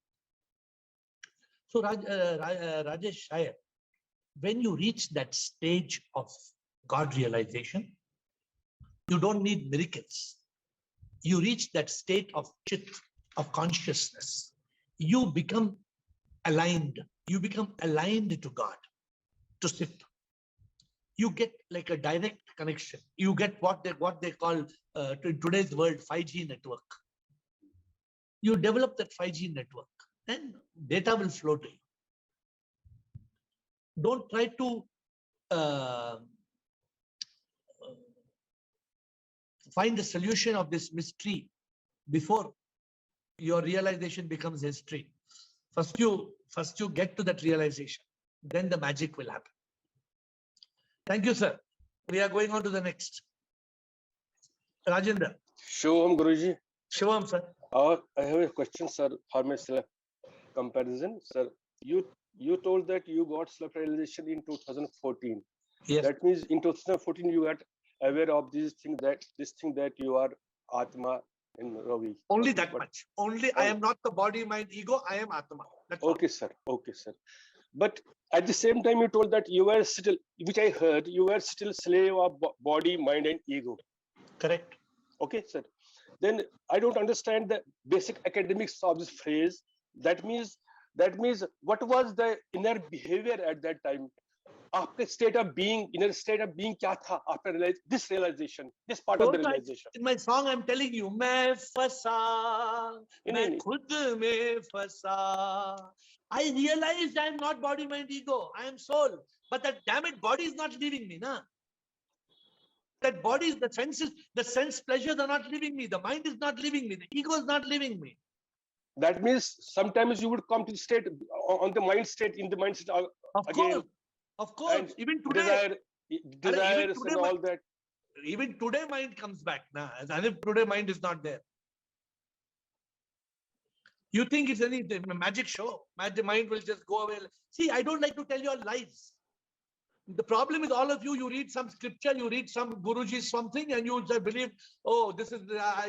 So Rajesh Shayar, when you reach that stage of God realization, you don't need miracles. You reach that state of chit, of consciousness. You become aligned. You become aligned to God, to sit. You get like a direct connection. You get what they call in today's world 5G network. You develop that 5G network, then data will flow to you. Don't try to find the solution of this mystery before your realization becomes history. First you get to that realization, then the magic will happen. Thank you, sir. We are going on to the next. Rajendra. Shivam Guruji. Shivam, sir. I have a question, sir, for my comparison. Sir, you told that you got self-realization in 2014. Yes. That means in 2014 you got aware of this thing that you are Atma in Ravi. Only that much. Only I am not the body, mind, ego. I am Atma. That's okay, sir. Okay, sir. But at the same time, you told that you were still, which I heard, you were still slave of body, mind, and ego. Correct. Okay, sir. Then I don't understand the basic academics of this phrase. That means what was the inner behavior at that time? After state of being, inner state of being, kya tha after this realization, this part of the realization? In my song, I'm telling you, main fasa, main khud mein fasa. I realized I'm not body, mind, ego. I am soul. But that damn it, body is not leaving me, na? That body is the senses, the sense pleasures are not leaving me. The mind is not leaving me. The ego is not leaving me. That means sometimes you would come to the state on the mind state, in the mind state again. Of course. And even today. Desires and all that. Even today mind comes back now. As if today mind is not there. You think it's any magic show? Magic mind will just go away. See, I don't like to tell you all lies. The problem is all of you, you read some scripture, you read some Guruji something and you just believe, oh, this is,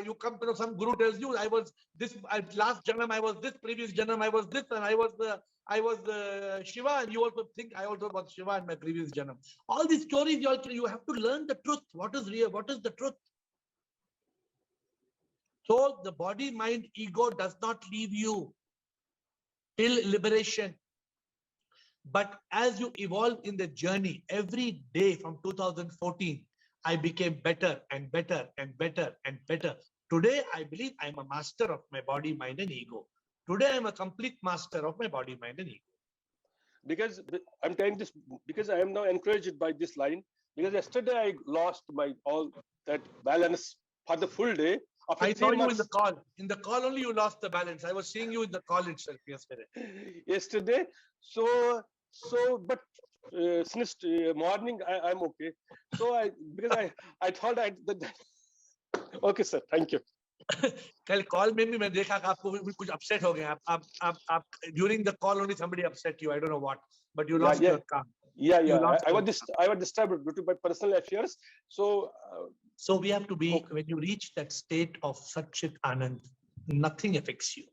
you come to some Guru tells you, I was this, last Janam, I was this, previous Janam, I was this, and I was the Shiva, and you also think I also was Shiva in my previous Janam. All these stories, you have to learn the truth. What is real? What is the truth? So the body, mind, ego does not leave you till liberation. But as you evolve in the journey, every day from 2014, I became better and better and better and better. Today, I believe I'm a master of my body, mind, and ego. Today, I'm a complete master of my body, mind, and ego. Because I'm telling this, because I am now encouraged by this line, because yesterday I lost my all that balance for the full day. I saw you in the call. In the call only you lost the balance. I was seeing you in the call itself yesterday. Yesterday. But since morning, I'm okay. So because I thought okay, sir. Thank you. कल call में भी मैं देखा कि आपको भी कुछ upset हो गया आप during the call only somebody upset you. I don't know what, but you lost your calm. Yeah. I was disturbed due to my personal affairs. So we have to be, when you reach that state of Satchit Anand, nothing affects you.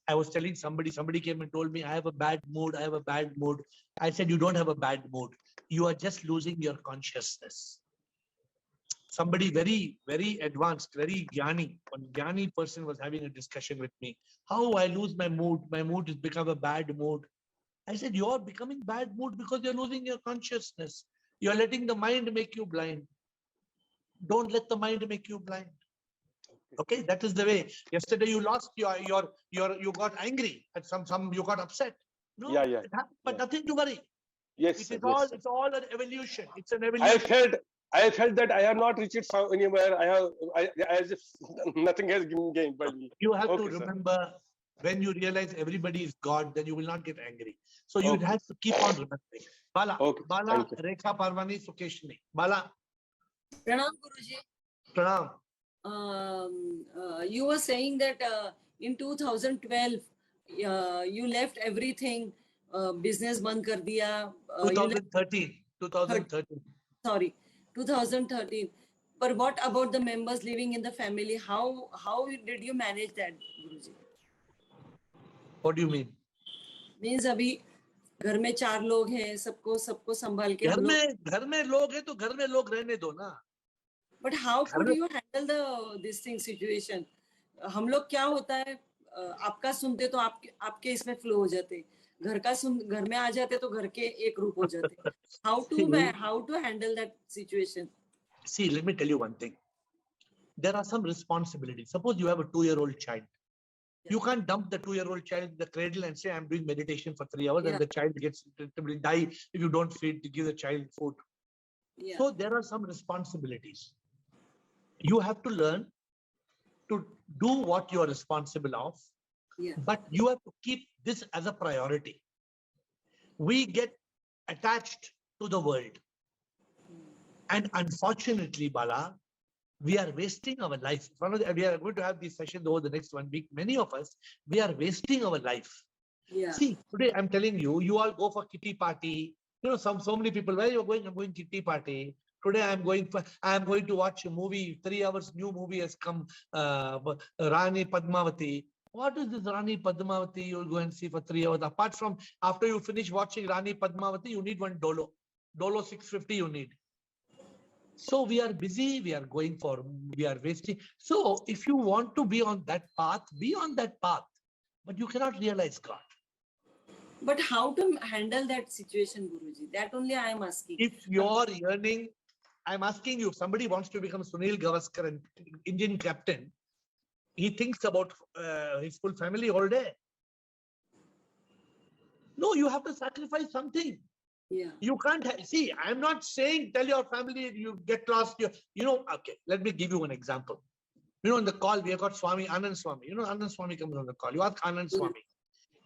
I was telling somebody came and told me, I have a bad mood. I said, you don't have a bad mood. You are just losing your consciousness. Somebody very, very advanced, very jnani, one jnani person was having a discussion with me. How I lose my mood? My mood has become a bad mood. I said, you're becoming bad mood because you're losing your consciousness. You're letting the mind make you blind. Don't let the mind make you blind. Okay, that is the way. Yesterday you lost you got angry at some you got upset. No, yeah. But nothing to worry. Yes, it's all an evolution. It's an evolution. I felt that I have not reached anywhere. As if nothing has been gained by me. You have to remember, when you realize everybody is God, then you will not get angry. So you have to keep on remembering. Bala, Rekha Parvani, Sukeshni. Bala. Pranam Guruji. Pranam. You were saying that in 2012 you left everything, business band kar diya. 2013. Sorry, 2013. But what about the members living in the family? How did you manage that, Guruji? What do you mean? Means अभी घर में 4 लोग हैं, सबको संभाल के घर में लोग हैं तो घर में लोग रहने दो ना. But how could you handle this thing situation? हम लोग क्या होता है, आपका सुनते तो आपके इसमें फ्लो हो जाते, घर में आ जाते तो घर के एक रूप हो जाते. How to handle that situation? See, let me tell you one thing. There are some responsibilities. Suppose you have a 2-year-old child. You can't dump the 2-year-old child in the cradle and say, I'm doing meditation for 3 hours, and the child will die if you don't give the child food. So there are some responsibilities. You have to learn to do what you are responsible of, Yeah. but you have to keep this as a priority. We get attached to the world. And unfortunately, Bala, we are wasting our life. We are going to have these sessions over the next 1 week. Many of us, we are wasting our life. Yeah. See, today I'm telling you, you all go for kitty party. You know, so many people, where you're going? I'm going kitty party. Today I'm going to watch a movie. 3 hours new movie has come. Rani Padmavati. What is this Rani Padmavati? You'll go and see for 3 hours. Apart from after you finish watching Rani Padmavati, you need one Dolo. Dolo 650 you need. So we are busy. We are wasting. So if you want to be on that path, be on that path. But you cannot realize God. But how to handle that situation, Guruji? That only I am asking. If you're yearning, I'm asking you, if somebody wants to become Sunil Gavaskar, an Indian captain, he thinks about his full family all day. No, you have to sacrifice something. Yeah. You can't see. I'm not saying tell your family you get lost. Okay. Let me give you an example. On the call we have got Swami Anand Swami. Anand Swami comes on the call. You ask Anand Swami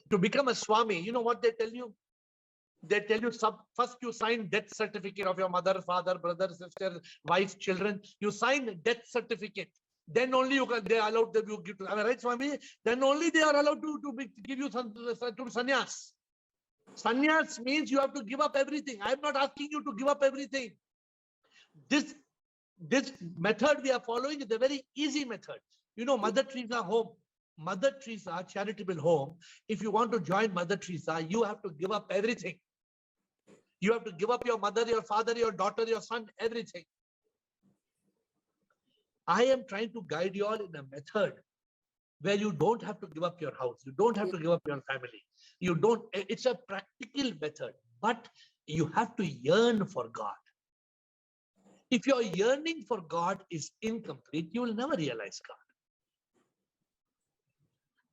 to become a Swami. You know what they tell you? They tell you first you sign death certificate of your mother, father, brother, sister, wife, children. You sign a death certificate. Then only they are allowed to give to. Am I right, Swami? Then only they are allowed to give you to sannyas. Sannyas means you have to give up everything. I am not asking you to give up everything. This method we are following is a very easy method. Mother Teresa home, Mother Teresa charitable home. If you want to join Mother Teresa, you have to give up everything. You have to give up your mother, your father, your daughter, your son, everything. I am trying to guide you all in a method where you don't have to give up your house. You don't have to give up your family. It's a practical method, but you have to yearn for God. If your yearning for God is incomplete, you will never realize God.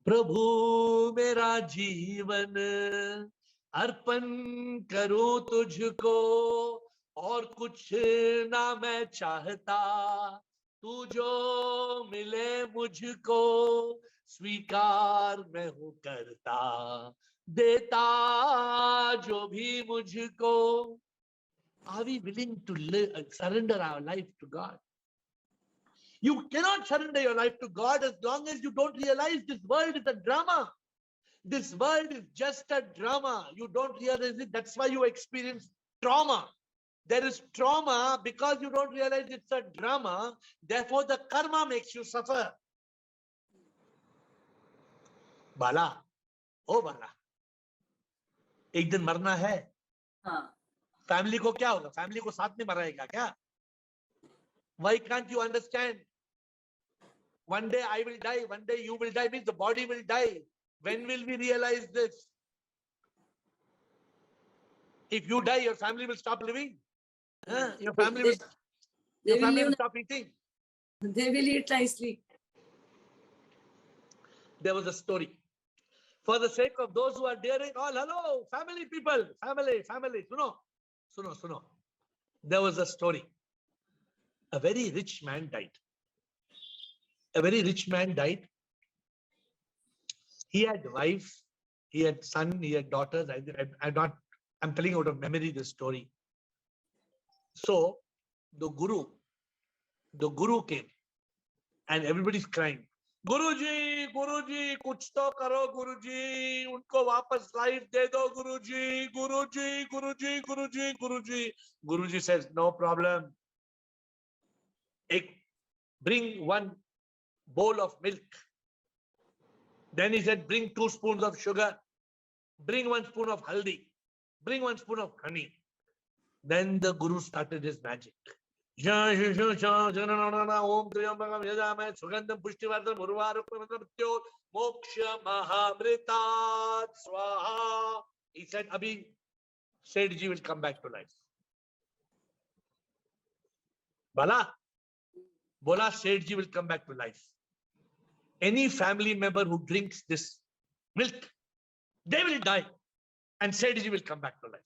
प्रभु मेरा जीवन अर्पण करूं तुझको और कुछ ना मैं चाहता तू जो मिले मुझको स्वीकार मैं हूं करता देता जो भी मुझको. Are we willing to surrender our life to God? You cannot surrender your life to God as long as you don't realize this world is a drama. This world is just a drama. You don't realize it. That's why you experience trauma. There is trauma because you don't realize it's a drama. Therefore, the karma makes you suffer. Bala, oh Bala, एक दिन मरना है. हाँ. Family को क्या होगा? Family को साथ में मराएगा क्या? Why can't you understand? One day I will die, one day you will die, means the body will die. When will we realize this? If you die, your family will stop living. Your family will stop eating. They will eat nicely. There was a story. For the sake of those who are daring, all hello, family people, family. Suno. There was a story. A very rich man died. He had wife, he had son, he had daughters. I'm telling out of memory the story. So the guru came and everybody's crying. Guruji, kuch to karo Guruji, unko wapas life de do Guruji. Guruji says, no problem. Bring one bowl of milk. Then he said, bring 2 spoons of sugar. Bring 1 spoon of haldi. Bring 1 spoon of honey. Then the Guru started his magic. Om Triyambakam Yajamaya Sugandham Pushtivardhanam Urvarukam Moksha Mahamritat Swaha. He said, Abhi, Sethji will come back to life. Bala, Bola Sethji will come back to life. Any family member who drinks this milk, they will die. And Sethji will come back to life.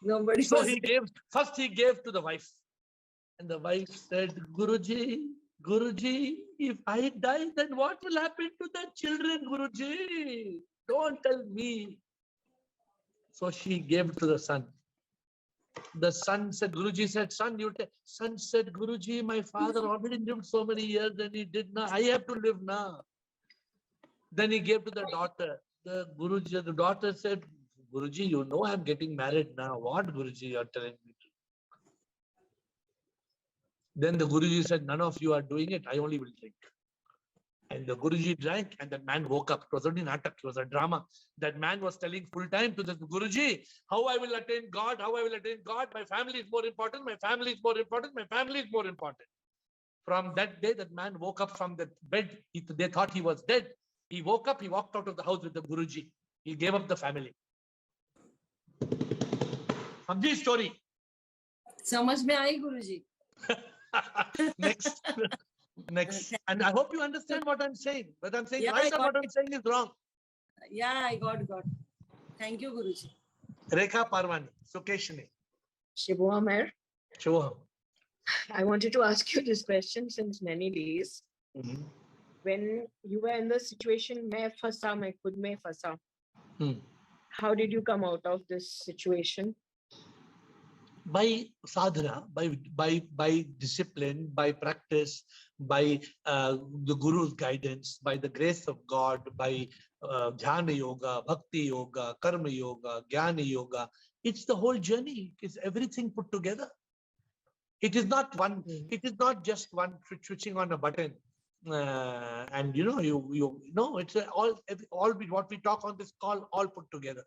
Nobody So was. he gave to the wife. And the wife said, Guruji, if I die, then what will happen to the children, Guruji? Don't tell me. So she gave to the son. The son said, Guruji said, son, you take. Son said, Guruji, my father already lived so many years and he did not. I have to live now. Then he gave to the daughter. The daughter said, Guruji, you know I'm getting married now. What, Guruji, you're telling me to? Then the Guruji said, none of you are doing it. I only will drink. And the Guruji drank and that man woke up. It was only natak, it was a drama. That man was telling full time to the Guruji, how I will attain God, how I will attain God. My family is more important, my family is more important, my family is more important. From that day, that man woke up from the bed. They thought he was dead. He woke up, he walked out of the house with the Guruji. He gave up the family. Samjhi story. समझ में आई गुरुजी. Next. And I hope you understand what I'm saying. What I'm saying Yeah, right I or got what I'm saying is wrong. Yeah, I got. Thank you, Guruji. Rekha Parwani, Sukeshni. Shivoham here. Shivoham. I wanted to ask you this question since many days. Mhm. When you were in the situation, मैं फंसा, मैं खुद में फंसा. Hmm. How did you come out of this situation? By sadhana, by discipline, by practice, by the Guru's guidance, by the grace of God, by dhyana yoga, bhakti yoga, karma yoga, jnana yoga. It's the whole journey. It's everything put together. It is not one. It is not just one switching on a button. And you know, it's all what we talk on this call, all put together.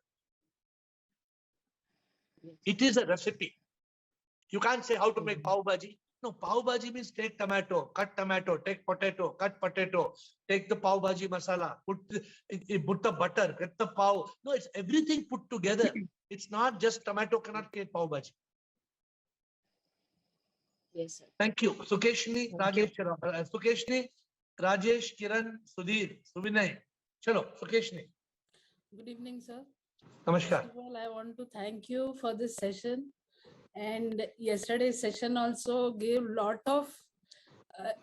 It is a recipe. You can't say how to make pav bhaji. No, pav bhaji means take tomato, cut tomato, take potato, cut potato, take the pav bhaji masala, put the butter, get the pav. No, it's everything put together. It's not just tomato cannot create pav bhaji. Yes, sir. Thank you. Sukeshni, Rajesh, Sukeshni, Rajesh, Kiran, Sudhir, Subinay. Chalo, Sukeshni. Good evening, sir. Namaskar. First of all, I want to thank you for this session. And yesterday's session also gave a lot of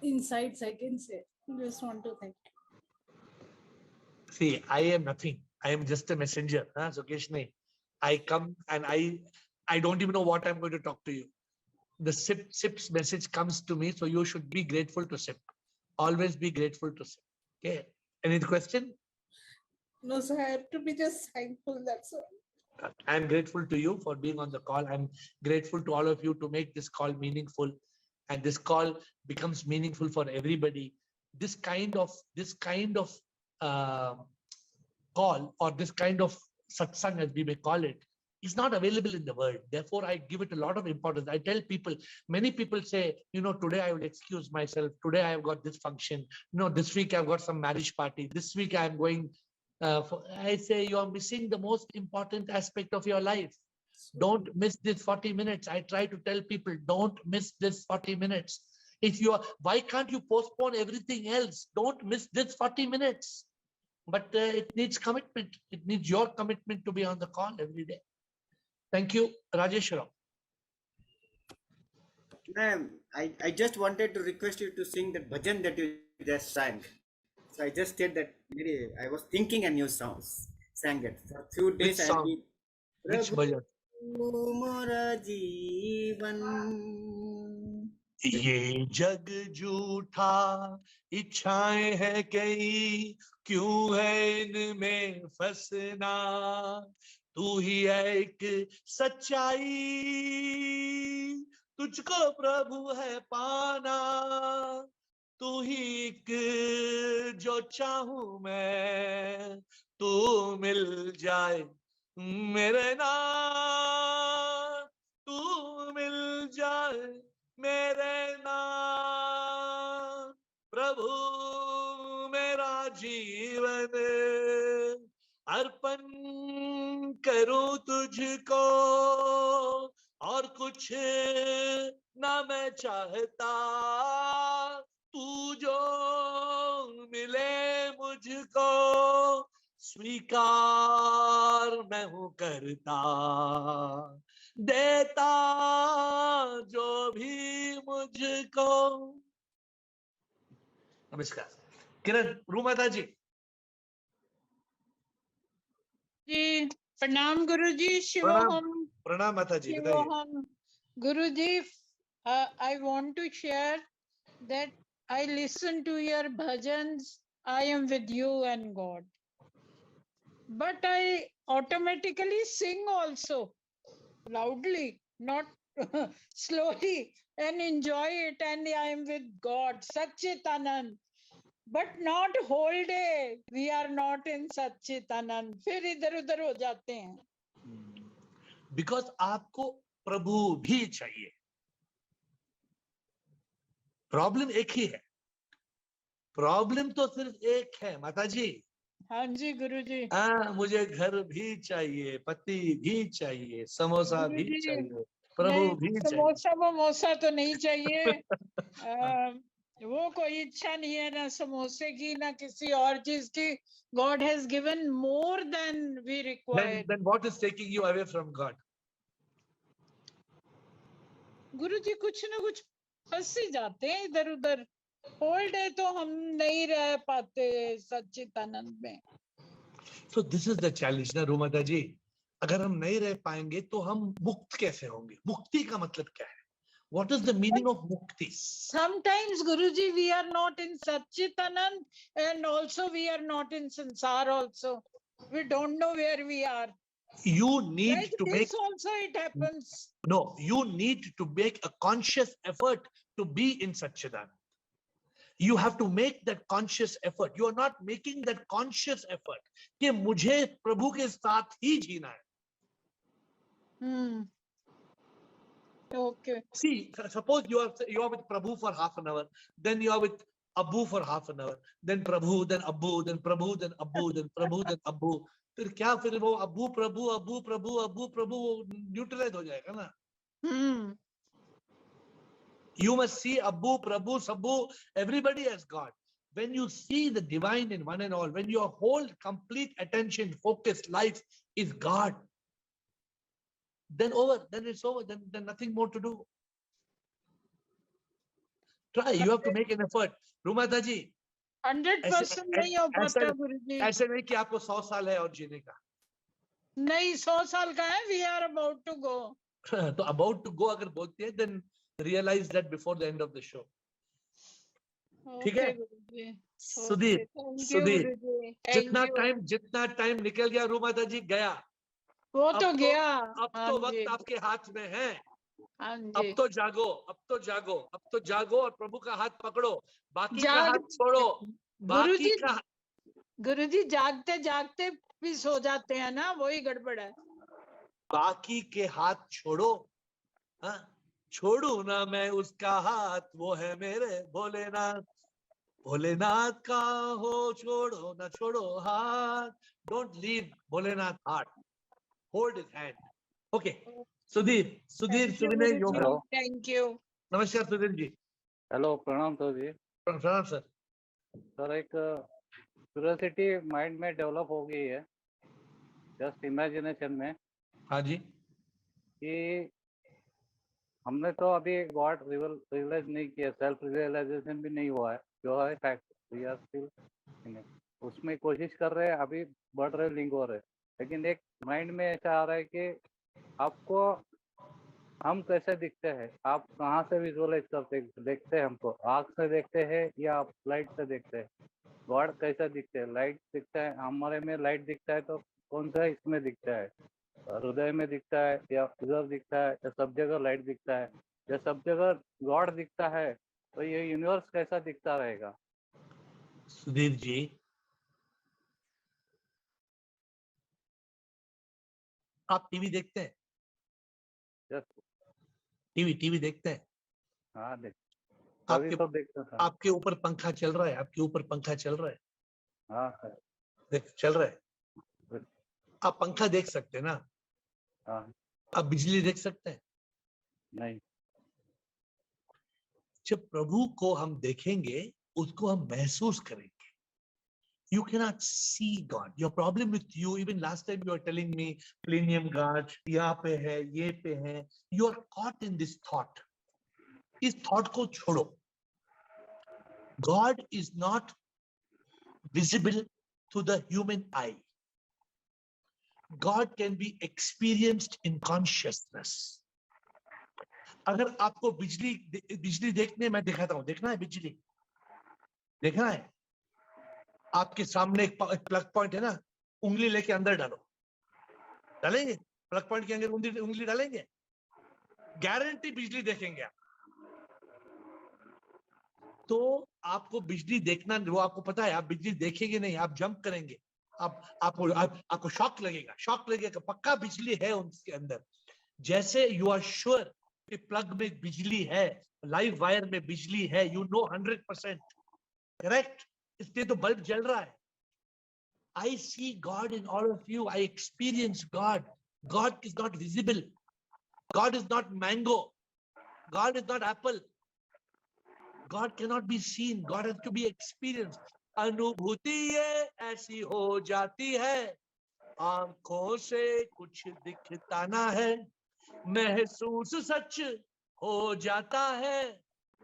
insights, I can say. Just want to thank you. See, I am nothing. I am just a messenger. Sukeshni. I come and I don't even know what I'm going to talk to you. The SIP's message comes to me, so you should be grateful to SIP. Always be grateful to SIP. Okay. Any question? No, sir, I have to be just thankful, that's all. I'm grateful to you for being on the call. I'm grateful to all of you to make this call meaningful, and this call becomes meaningful for everybody. This kind of call, or this kind of satsang, as we may call it, is not available in the world. Therefore, I give it a lot of importance. I tell people, many people say, today I will excuse myself. Today I have got this function. This week I've got some marriage party. This week I'm going. I say you are missing the most important aspect of your life. Don't miss this 40 minutes. I try to tell people, don't miss this 40 minutes. Why can't you postpone everything else? Don't miss this 40 minutes. But it needs commitment. It needs your commitment to be on the call every day. Thank you, Rajesh Rao. Ma'am, I just wanted to request you to sing the bhajan that you just sang. So I just said that maybe I was thinking and you sang it. For a few days. Which song? Which bhajan? Mora jeevan. ये जग झूठा इच्छाएं है कई क्यों है इनमें फंसना तू ही है एक सच्चाई तुझको प्रभु है पाना तू ही एक जो चाहूं मैं तू मिल जाए मेरे नाम तू मिल जाए मेरे नाम प्रभु मेरा जीवन अर्पण करूं तुझको और कुछ ना मैं चाहता तू जो मिले मुझको स्वीकार मैं हूं करता, देता जो भी मुझको। नमस्कार। किरण, रूमाता जी। जी प्रणाम गुरु जी। प्रणाम शिवोहम। प्रणाम माता जी, बताइए। शिवोहम गुरु जी। I want to share that I listen to your bhajans. I am with you and God. But I automatically sing also loudly, not slowly, and enjoy it. And I am with God, Satchitanand. But not whole day. We are not in Satchitanand. फिर इधर उधर हो जाते हैं. Because आपको प्रभु भी चाहिए। Problem एक ही है, प्रॉब्लम तो सिर्फ एक है माता जी। हाँ जी गुरु जी। मुझे घर भी चाहिए, पति भी चाहिए, समोसा गुरु भी जी, चाहिए, प्रभु नहीं, भी चाहिए। समोसा वमोसा तो नहीं चाहिए। वो कोई इच्छा नहीं है ना समोसे की ना किसी और चीज की। God has given more than we require. Then what is taking you away from God? गुरु जी कुछ ना कुछ फंस ही जाते हैं इधर उधर। होल डे तो हम नहीं रह पाते सच्चिदानंद में। So this is the challenge ना रूमाता जी। अगर हम नहीं रह पाएंगे तो हम मुक्त कैसे होंगे? मुक्ति का मतलब क्या है? What is the meaning of mukti? Sometimes Guruji, we are not in Satchitanand and also we are not in Sansar also. We don't know where we are. You need Like to this make, also it happens. no, you need to make a conscious effort to be in Satchidanand. You have to make that conscious effort. You are not making that conscious effort कि मुझे प्रभु के साथ ही जीना है। Okay. See, suppose you are with Prabhu for half an hour, then you are with Abbu for half an hour, then Prabhu, then Abbu, then Prabhu, then Abbu, then Prabhu, then Abbu. फिर क्या, फिर वो अब्बू प्रभु अब्बू प्रभु अब्बू प्रभु neutralise हो जाएगा ना। You must see Abbu, Prabhu, Sabbu, everybody as God. When you see the divine in one and all, when your whole complete attention, focus, life is God, then it's over, then nothing more to do. Try, you have to make an effort. Rumata ji, 100% नहीं हो पाता गुरुजी। ऐसे नहीं कि आपको 100 साल है और जीने का। नहीं 100 साल का है, we are about to go. तो about to go अगर बोलती है, then realize that before the end of the show. ठीक है? सुधीर, जितना टाइम निकल गया रूमाता जी गया। वो तो गया। अब तो वक्त आपके हाथ में है। अब तो जागो, अब तो जागो, अब तो जागो और प्रभु का हाथ पकड़ो, बाकी का हाथ छोड़ो। गुरुजी जागते जागते भी सो जाते हैं ना, वही गड़बड़ है। बाकी के हाथ छोड़ो। हाँ, छोड़ू ना मैं उसका हाथ, वो है मेरे भोलेनाथ। भोलेनाथ का हो छोड़ो ना छोड़ो हाथ। Don't leave Bholenath heart. Hold his hand. Okay. Sudeep, Suvinay Yoga. Hello. Thank you. नमस्कार सुधीर जी। हेलो, प्रणाम सर जी। प्रणाम सर। सर एक क्यूरियोसिटी माइंड में डेवलप हो गई है, जस्ट इमेजिनेशन में। हाँ जी। कि हमने तो अभी गॉड रियलाइज नहीं किया, सेल्फ रियलाइजेशन भी नहीं हुआ है, जो है फैक्ट। वी आर स्टिल उसमें कोशिश कर रहे हैं, अभी बढ़ रहे, लिंक हो रहे। लेकिन एक माइंड में ऐसा आ रहा है कि आपको हम कैसे दिखते हैं, आप कहाँ से विजुअलाइज करते देखते हैं हमको, आँख से देखते हैं या आप लाइट से देखते हैं? गॉड कैसा दिखते हैं? लाइट दिखता है हमारे में, लाइट दिखता है तो कौन सा इसमें दिखता है? हृदय में दिखता है या उधर दिखता है, या सब जगह लाइट दिखता है, या सब जगह गॉड दिखता है? तो ये यूनिवर्स कैसा दिखता रहेगा? सुधीर जी, आप टीवी देखते हैं? टीवी देखते हैं? हाँ देख, आपके तो देखता था। आपके ऊपर पंखा चल रहा है, आपके ऊपर पंखा चल रहा है। हाँ सर, देख चल रहा है। आप पंखा देख सकते हैं ना? हाँ। आप बिजली देख सकते हैं? नहीं। जब प्रभु को हम देखेंगे, उसको हम महसूस करेंगे। You cannot see God. Your problem with you, even last time you were telling me, Plinium God, yahan pe hai, ye pe hai. You are caught in this thought. Is thought ko chodo. God is not visible to the human eye. God can be experienced in consciousness. अगर आपको बिजली देखने मैं दिखाता हूं, देखना है बिजली, देखना है आपके सामने एक प्लग पॉइंट है ना, उंगली लेके अंदर डालो, डालेंगे प्लग पॉइंट के अंदर उंगली डालेंगे, गारंटी बिजली देखेंगे आप। तो आपको बिजली देखना, वो आपको पता है, आप बिजली देखेंगे नहीं, आप जंप करेंगे, आपको शॉक लगेगा, पक्का बिजली है उसके अंदर। जैसे यू आर श्योर कि प्लग में बिजली है, लाइव वायर में बिजली है, यू नो 100% करेक्ट, इसलिए तो बल्ब जल रहा है। I see God in all of you. I experience God. God is not visible. God is not mango. God is not apple. God cannot be seen. God has to be experienced. अनुभूति ये ऐसी हो जाती है, आंखों से कुछ दिखता ना है, महसूस सच हो जाता है,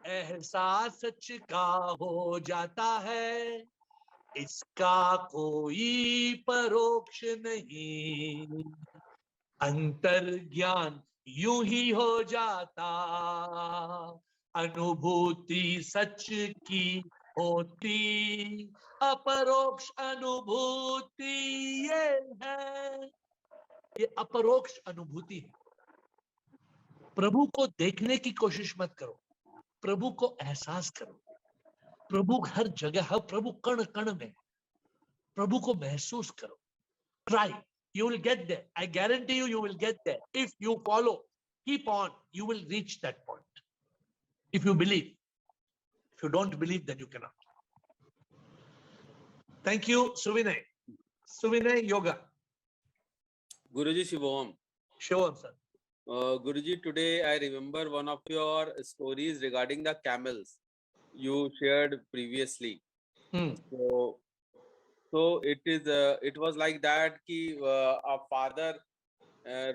एहसास सच का हो जाता है, इसका कोई परोक्ष नहीं, अंतर ज्ञान यूं ही हो जाता, अनुभूति सच की होती, अपरोक्ष अनुभूति ये है, ये अपरोक्ष अनुभूति है। प्रभु को देखने की कोशिश मत करो, प्रभु को एहसास करो। प्रभु हर जगह है, प्रभु कण कण में, प्रभु को महसूस करो। Try, you will get there. I guarantee you, you will get there. If you follow, keep on, you will reach that point. If you believe. If you don't believe, then you cannot. Thank you, Suvinay. Suvinay Yoga. Guruji Shivam. Shivam, sir. Guruji, today I remember one of your stories regarding the camels you shared previously. So it was like that ki a father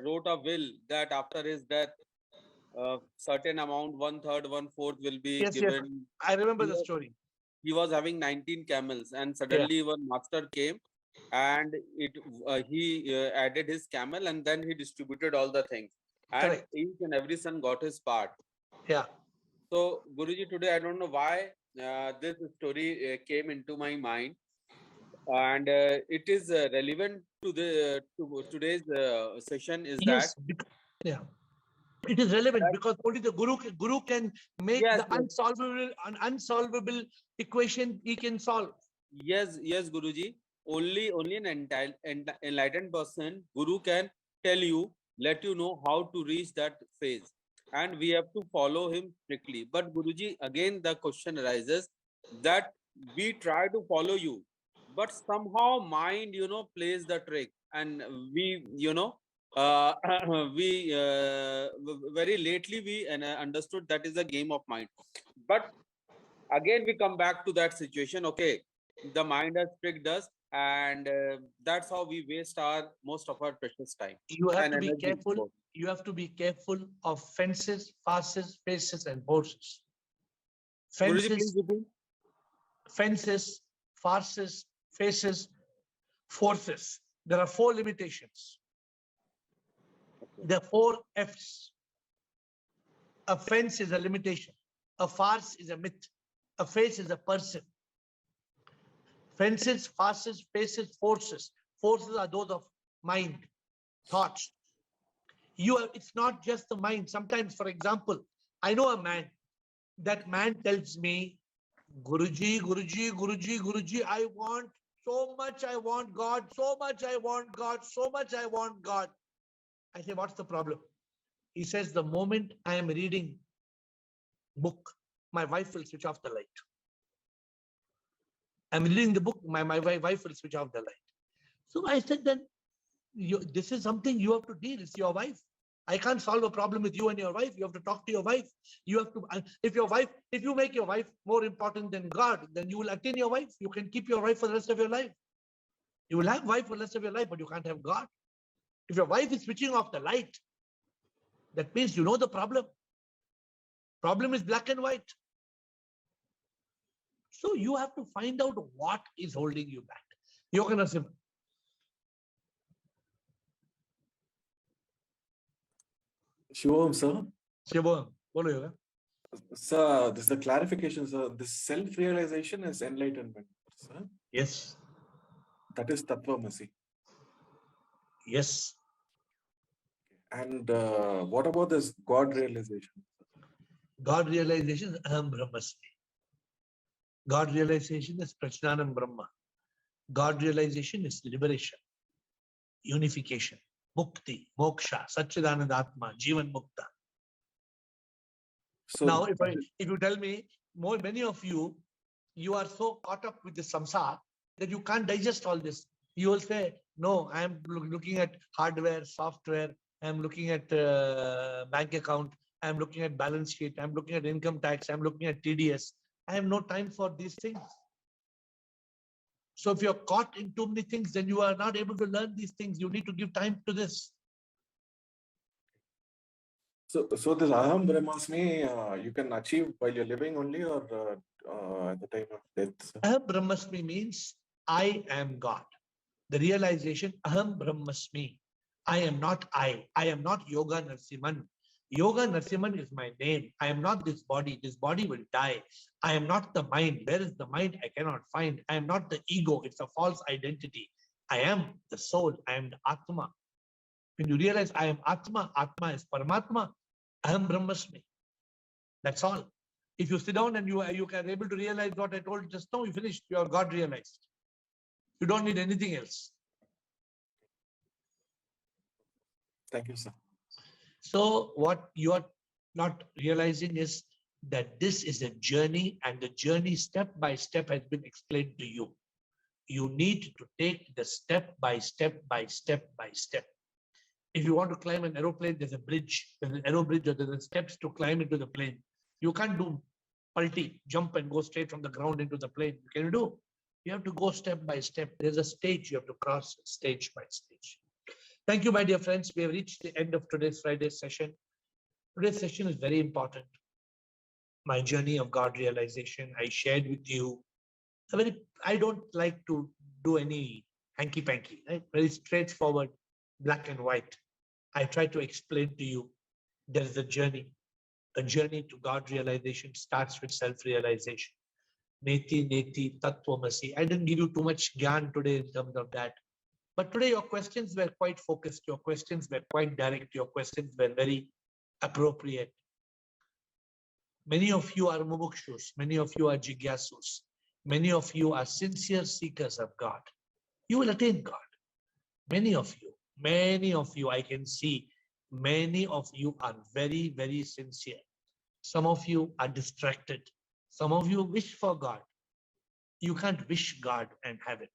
wrote a will that after his death certain amount, 1/3, 1/4 will be given. Yes. I remember the story. He was having 19 camels and suddenly one master came and he added his camel and then he distributed all the things. And Correct. each and every son got his part. Yeah. So Guruji, today I don't know why this story came into my mind, and it is relevant to the today's session. Is Yes. that it is relevant because only the guru can make Yes, the unsolvable equation he can solve. Yes, Guruji. Only an enlightened person, Guru, can tell you, let you know how to reach that phase, and we have to follow him strictly. But Guruji, again the question arises that we try to follow you, but somehow mind, plays the trick, and we, we very lately we understood that is a game of mind. But again we come back to that situation. Okay, the mind has tricked us, and that's how we waste most of our precious time. You have to be careful. You have to be careful of fences, farces, faces, and horses. Fences, farces, faces, forces. There are 4 limitations. There are 4 F's. A fence is a limitation. A farce is a myth. A face is a person. Fences, farces, faces, forces. Forces are those of mind, thoughts. It's not just the mind. Sometimes, for example, I know a man. That man tells me, Guruji, Guruji, Guruji, Guruji, I want so much, I want God, so much, I want God, so much, I want God. I say, what's the problem? He says, the moment I am reading book, my wife will switch off the light. I'm reading the book, my wife will switch off the light. So I said, then this is something you have to deal. It's your wife. I can't solve a problem with you and your wife. You have to talk to your wife. You have to, if you make your wife more important than God, then you will attain your wife. You can keep your wife for the rest of your life. You will have wife for the rest of your life, but you can't have God. If your wife is switching off the light, that means you know the problem. Problem is black and white. So you have to find out what is holding you back. Yoga Narasimha. Shivam, sir. Shivam, bolo yoga. Sir, this is the clarification, sir. This self-realization is enlightenment, sir. Yes. That is Tattvamasi. Yes. And what about this God realization? God realization is Aham Brahmasmi. God realization is Prajnanam Brahma. God realization is liberation, unification, mukti, moksha, Satchidananda Atma, Jivan Mukta. So now, if you tell me, many of you are so caught up with the samsara that you can't digest all this. You will say, no, I am looking at hardware, software, I am looking at bank account, I am looking at balance sheet, I am looking at income tax, I am looking at TDS. I have no time for these things. So if you're caught in too many things, then you are not able to learn these things. You need to give time to this. So this Aham Brahmasmi, you can achieve while you're living only, or at the time of death? Aham Brahmasmi means I am God. The realization, Aham Brahmasmi. I am not I. I am not Yoga Narasimhan. Yoga Narasimhan is my name. I am not this body. This body will die. I am not the mind. Where is the mind? I cannot find. I am not the ego. It's a false identity. I am the soul. I am the Atma. When you realize I am Atma, Atma is Paramatma, Aham Brahmasmi. That's all. If you sit down and you are able to realize what I told just now, you finished. You are God realized. You don't need anything else. Thank you, sir. So what you are not realizing is that this is a journey, and the journey step by step has been explained to you. You need to take the step by step by step by step. If you want to climb an aeroplane, there's a bridge, there's an aero bridge, or there's steps to climb into the plane. You can't do pulti, jump and go straight from the ground into the plane. Can you do? You have to go step by step. There's a stage you have to cross stage by stage. Thank you, my dear friends. We have reached the end of today's Friday session. Today's session is very important. My journey of God realization, I shared with you. I don't like to do any hanky-panky, right? Very straightforward, black and white. I try to explain to you there is a journey. A journey to God realization starts with self-realization. Neti, neti, tattvamasi. I didn't give you too much gyan today in terms of that. But today your questions were quite focused. Your questions were quite direct. Your questions were very appropriate. Many of you are mumukshus. Many of you are jigyasus. Many of you are sincere seekers of God. You will attain God. Many of you, I can see, many of you are very, very sincere. Some of you are distracted. Some of you wish for God. You can't wish God and have it.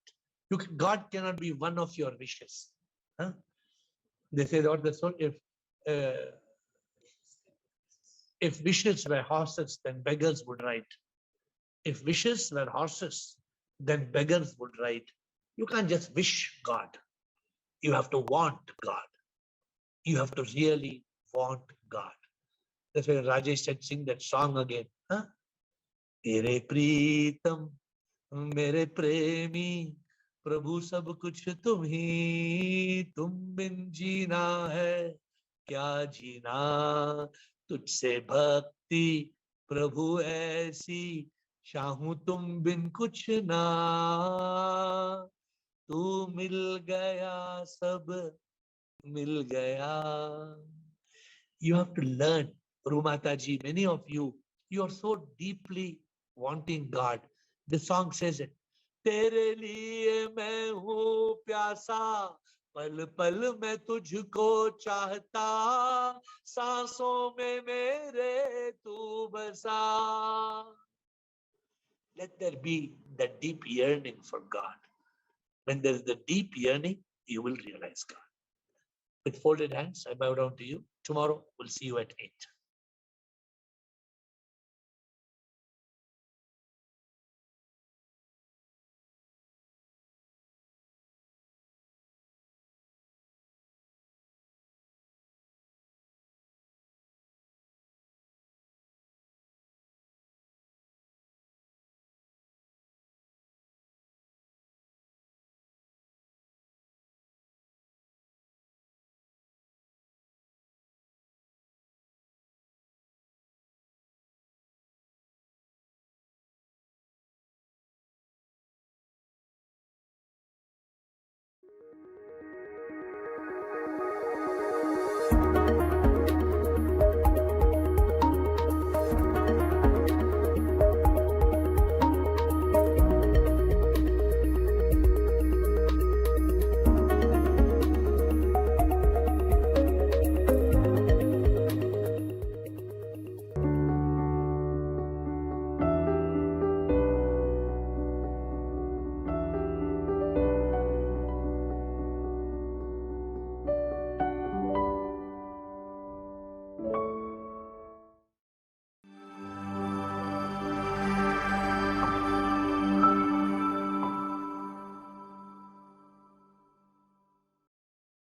God cannot be one of your wishes. Huh? They say that the soul, if wishes were horses, then beggars would ride. If wishes were horses, then beggars would ride. You can't just wish God. You have to want God. You have to really want God. That's why Rajesh said, sing that song again. Huh? Tere Pritam, mere premi, प्रभु सब कुछ तुम ही, तुम बिन जीना है क्या जीना, तुझसे भक्ति प्रभु ऐसी, चाहूं तुम बिन कुछ ना, तू मिल गया सब मिल गया. You have to learn, Rumata ji, many of you are so deeply wanting God. The song says it. तेरे लिए मैं हूँ प्यासा, पल पल मैं तुझको चाहता, सांसों में मेरे तू बसा. Let there be that deep yearning for God. When there is the deep yearning, you will realize God. With folded hands, I bow down to you. Tomorrow, we'll see you at 8.